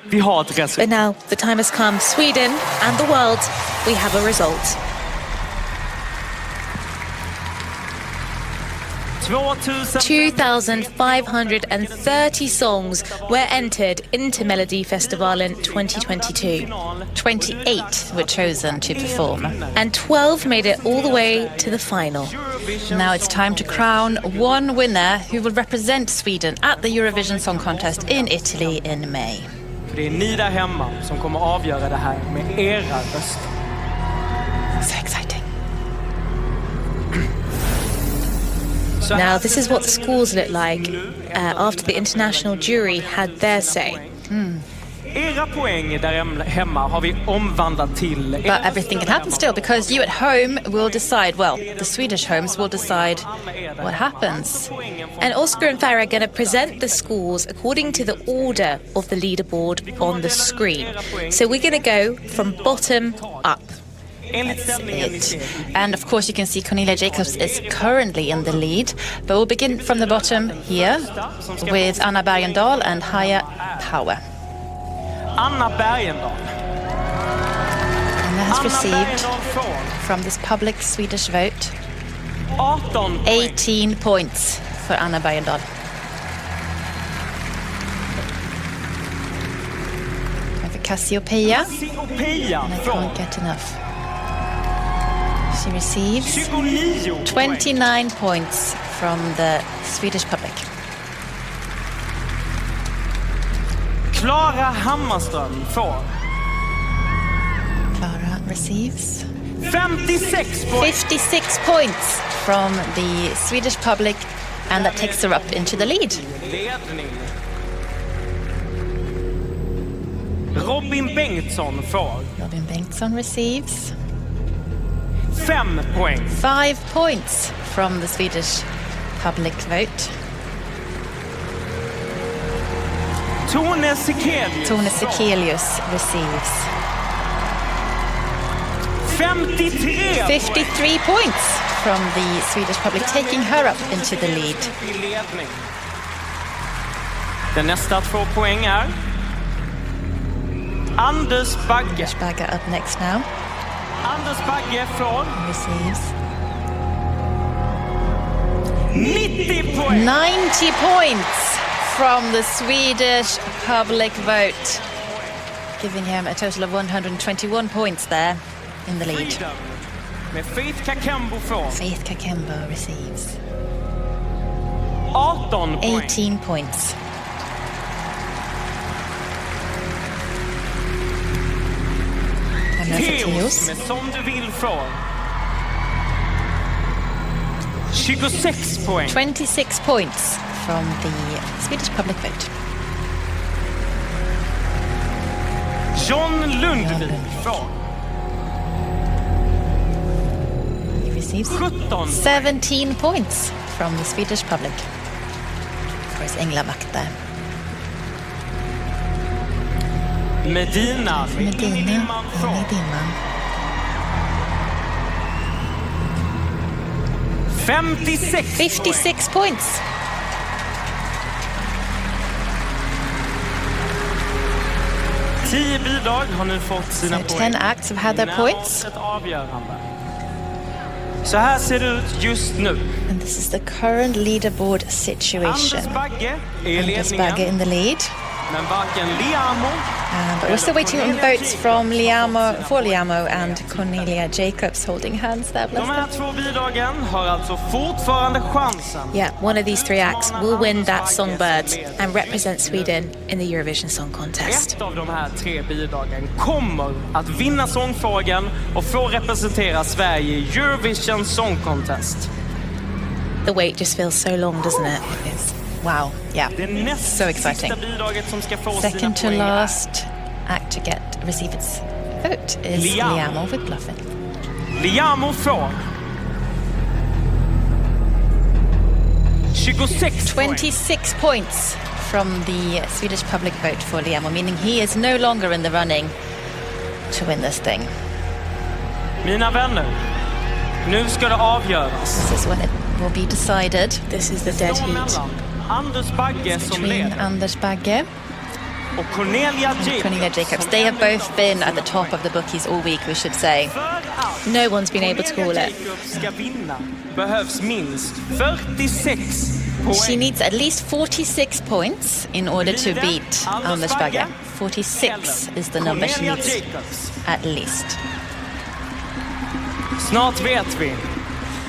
vi har ett resultat. But now the time has come. Sweden and the world, we have a result. 2,530 songs were entered into Melodifestivalen 2022. 28 were chosen to perform. And 12 made it all the way to the final. Now it's time to crown one winner who will represent Sweden at the Eurovision Song Contest in Italy in May. Det är ni där hemma som kommer avgöra det här med era röster. So exciting. Now, this is what the scores look like after the international jury had their say. Era poäng där hemma har vi omvandlat till... But everything can happen still, because you at home will decide, well, the Swedish homes will decide what happens. And Oscar and Farah are going to present the scores according to the order of the leaderboard on the screen. So we're going to go from bottom up. That's it. And of course you can see Cornelia Jacobs is currently in the lead, but we'll begin from the bottom here with Anna Bergendahl and Haya Power. Anna Bergendahl. Anna has received from this public Swedish vote 18 points for Anna Bergendahl. And for Cassiopeia, and I can't get enough. She receives 29 points from the Swedish public. Klara Hammarström får Clara receives 56 points. 56 points from the Swedish public, and that takes her up into the lead. Ledning. Robin Bengtsson får Robin Bengtsson receives 5 points. 5 points from the Swedish public vote. Tone Sekelius. Tone Sekelius receives 53 points from the Swedish public, taking her up into the lead. Den nästa 2 poäng är Anders Bagge. Anders Bagge up next now. Anders Bagge får receives 90 points. 90 points from the Swedish public vote, giving him a total of 121 points there in the lead. Med Faith Kakembo får Faith Kakembo receives 18 points. Theos med Som du vill får 26 poäng. 26 points from the Swedish public vote. John Lundvik får He receives 17 points from the Swedish public. Of course, Änglavakt there. Medina In i dimman. 56 points. Tio bidrag har nu fått sina poäng. 10 acts have had their points. Ett avgörande. Så här ser det ut just nu. And this is the current leaderboard situation. Anders Bagge är Anders ledningen. Bagge in the lead. Men varken Liamo But we're still waiting on votes from Liamo and Cornelia Jacobs, holding hands there. Bless de här them. 2 bidragen har alltså fortfarande chansen. Yeah, one of these 3 acts will win that Songbirds and represent Sweden in the Eurovision Song Contest. Ett av de här 3 bidragen kommer att vinna sångfrågan och få representera Sverige i Eurovision Song Contest. The wait just feels so long, doesn't it? Wow, yeah, Det näst so exciting. sista bidraget som ska få Second to sina poäng last act to receive its vote is Liamo with Bluffin. Liamo får 26 points from the Swedish public vote for Liamo, meaning he is no longer in the running to win this thing. Mina vänner, nu ska det avgöras. This is when it will be decided. This is the dead heat. Anders Bagge som Between leder Anders Bagge och Cornelia Jacobs. They have both been at the top of the bookies all week, we should say. No one's been able to call Cornelia it. Jacobs ska vinna behövs minst 46 poäng. She needs at least 46 points in order to beat Anders Bagge. 46 is the number she needs at least.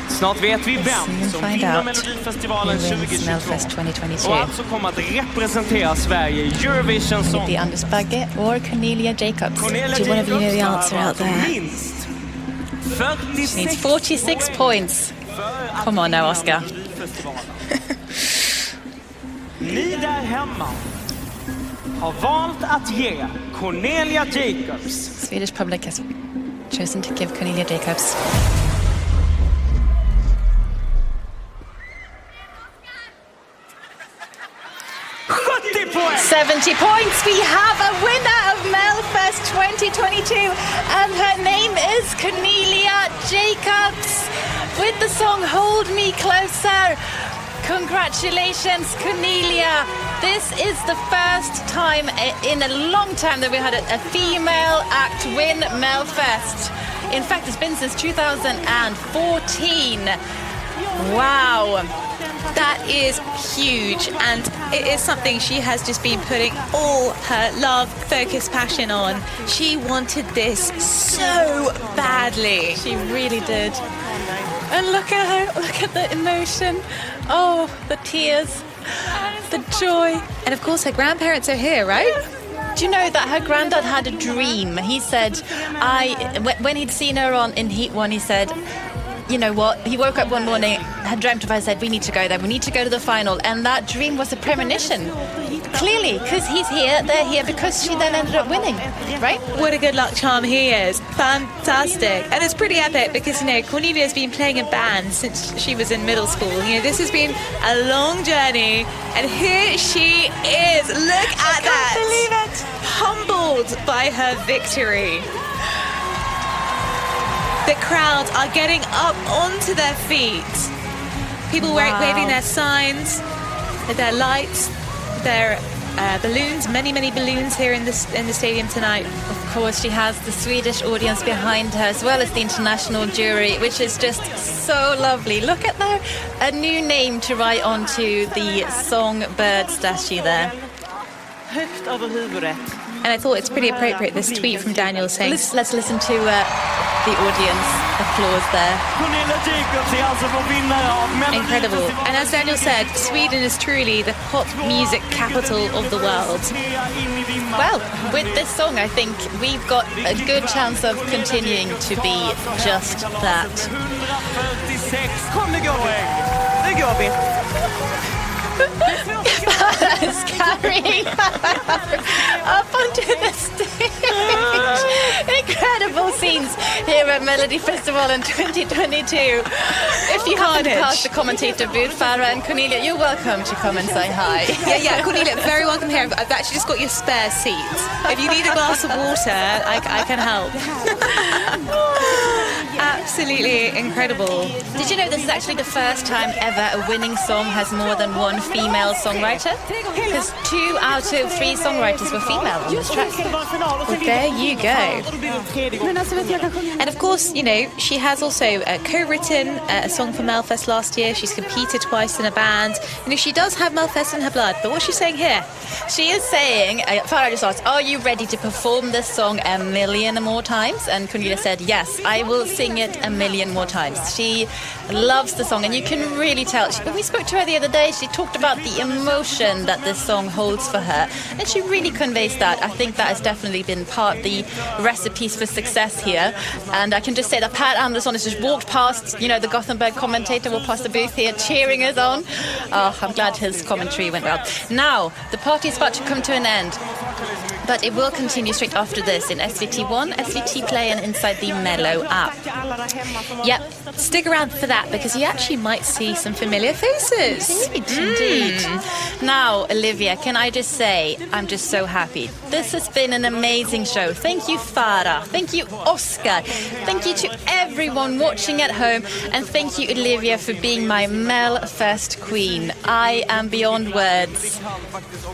Snart vet vi vem som find vinner out Melodifestivalen who wins Melfest 2022 2022. och alltså kommer att representera Sverige i Eurovision Will Song. it be Anders Bagge or Cornelia Jacobs? Cornelia Do one of you know the Jacobs answer har out there? minst She needs 46 46 points. Come on now, Oscar. Ni där hemma har valt att ge Cornelia Jacobs Swedish public has chosen to give Cornelia Jacobs 70 poäng! 70 points. We have a winner of Melfest 2022, and her name is Cornelia Jacobs with the song Hold Me Closer. Congratulations, Cornelia. This is the first time in a long time that we had a female act win Melfest. In fact, it's been since 2014. Wow. That is huge, and it is something she has just been putting all her love, focus, passion on. She wanted this so badly. She really did. And look at her, look at the emotion. Oh, the tears, the joy. And of course her grandparents are here, right? Do you know that her granddad had a dream? He said, when he'd seen her in Heat 1, he said, you know what? He woke up one morning, had dreamt of her, said, we need to go there. We need to go to the final. And that dream was a premonition. Clearly, because he's here, they're here, because she then ended up winning, right? What a good luck charm he is. Fantastic. And it's pretty epic because, you know, Cornelia's been playing in band since she was in middle school. You know, this has been a long journey. And here she is. Look at that. I can't believe it. Humbled by her victory. The crowd are getting up onto their feet. People waving their signs, their lights, their balloons, many balloons here in the stadium tonight. Of course, she has the Swedish audience behind her, as well as the international jury, which is just so lovely. Look at that, a new name to write onto the songbird statue there. Högt över huvudet. And I thought it's pretty appropriate, this tweet from Daniel saying... Let's listen to the audience applause there. Incredible. And as Daniel said, Sweden is truly the pop music capital of the world. Well, with this song, I think we've got a good chance of continuing to be just that. Kom, nu går vi. Is carrying up onto the stage. Incredible scenes here at Melodifestivalen 2022. If you happen to pass the commentator booth, Farah and Cornelia, you're welcome to come and say hi. Yeah, Cornelia, very welcome here. I've actually just got your spare seat. If you need a glass of water, I can help. Absolutely incredible. Did you know this is actually the first time ever a winning song has more than one female songwriter? Because 2 out of 3 songwriters were female on this track. Well, there you go. And of course, you know, she has also co-written a song for Melfest last year. She's competed twice in a band. You know, she does have Melfest in her blood. But what's she saying here? She is saying, Farah just asked, are you ready to perform this song a million more times? And Cornelia said, yes, I will sing it a million more times. She loves the song, and you can really tell. When we spoke to her the other day, she talked about the emotion that this song holds for her, and she really conveys that. I think that has definitely been part of the recipes for success here. And I can just say that Pat Andersson has just walked past, you know, the Gothenburg commentator walked past the booth here, cheering us on. Oh, I'm glad his commentary went well. Now, the party is about to come to an end, but it will continue straight after this in SVT1, SVT Play, and inside the Mello app. Yep, stick around for that because you actually might see some familiar faces. Indeed. Now, Olivia, can I just say, I'm just so happy. This has been an amazing show. Thank you, Farah. Thank you, Oscar. Thank you to everyone watching at home. And thank you, Olivia, for being my Melfest queen. I am beyond words.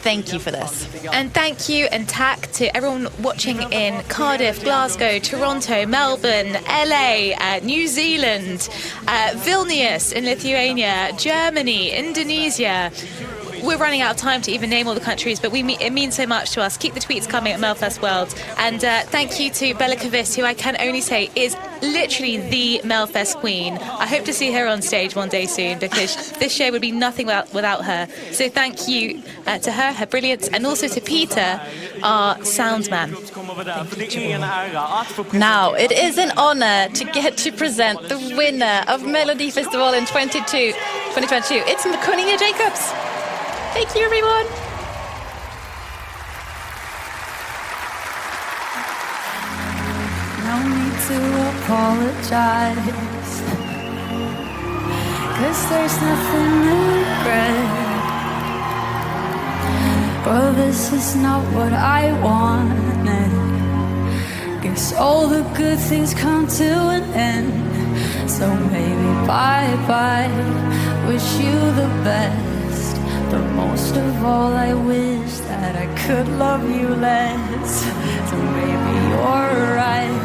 Thank you for this. And thank you and tack to everyone watching in Cardiff, Glasgow, Toronto, Melbourne, LA, New Zealand, Vilnius in Lithuania, Germany, Indonesia. We're running out of time to even name all the countries, but it means so much to us. Keep the tweets coming at Melfest World. And thank you to Bella Kavis, who I can only say is literally the Melfest queen. I hope to see her on stage one day soon, because this show would be nothing without her. So thank you to her brilliance, and also to Peter, our soundsman. Now, it is an honor to get to present the winner of Melodifestivalen 2022. It's Cornelia Jacobs. Thank you, everyone. No need to apologize, 'cause there's nothing to regret. But this is not what I wanted. Guess all the good things come to an end. So maybe bye-bye, wish you the best. But most of all, I wish that I could love you less. So maybe you're right,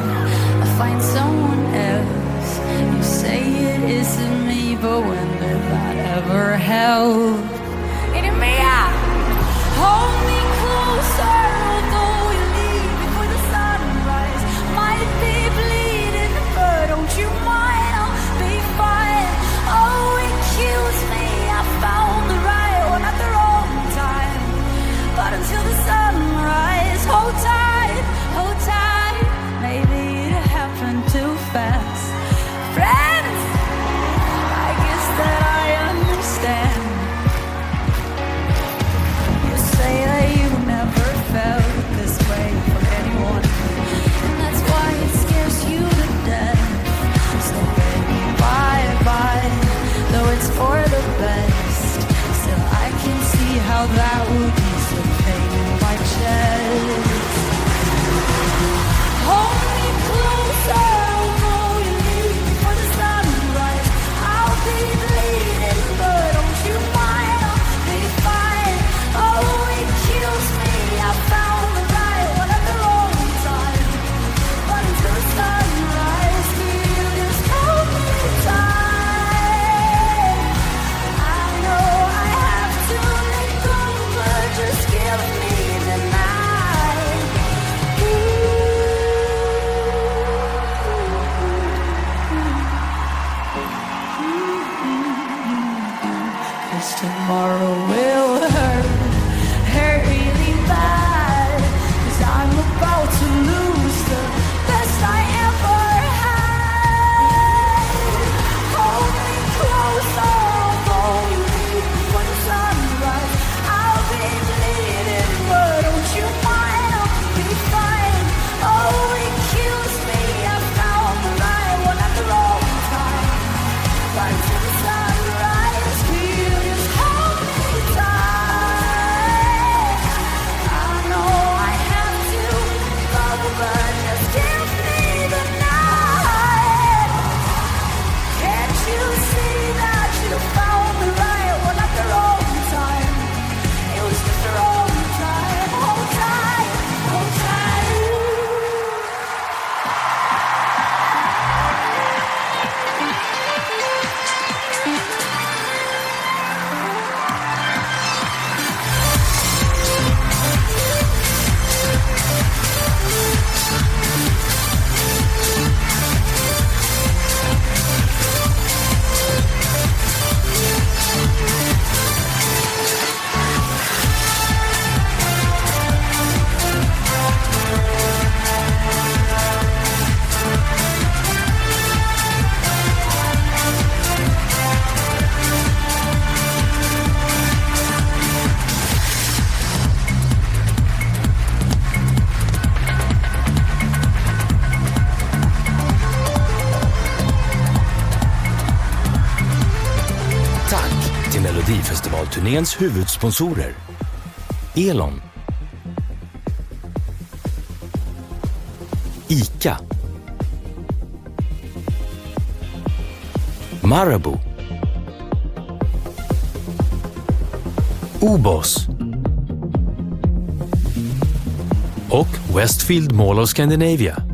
I'll find someone else. You say it isn't me, but when did that ever help? Hit me up! Hold me closer, although you leave before the sunrise. Might be bleeding, but don't you mind, I'll be fine. Oh, it kills me, I found the right one at the wrong time. But until the sunrise, Now that would ease the pain in my chest. Hold me closer, although you leave for the sunrise. I'll be bleeding, but don't you mind, I'll be fine. Oh, it kills me, I found the right one at the wrong time. But until the sunrise, feel just hold me tight. I know I have to let go, but just give me the night. Cause tomorrow will hurt really bad. Cause I'm about to lose the best I ever had. Hold me closer, although you leave for the sunrise. I'll be bleeding, but don't you mind, I'll be fine. Oh, it kills me, I found the right one at the wrong time. But until the sunrise, feel just hold me tight. I know I have to go, but just give me the night. Can't you see that you found the right one at the wrong time? It was just the wrong time. Hold tight, hold tight. Tack till Melodifestivalturnéns huvudsponsorer. Elon. ICA. Marabou. Obos. Och Westfield Mall of Scandinavia.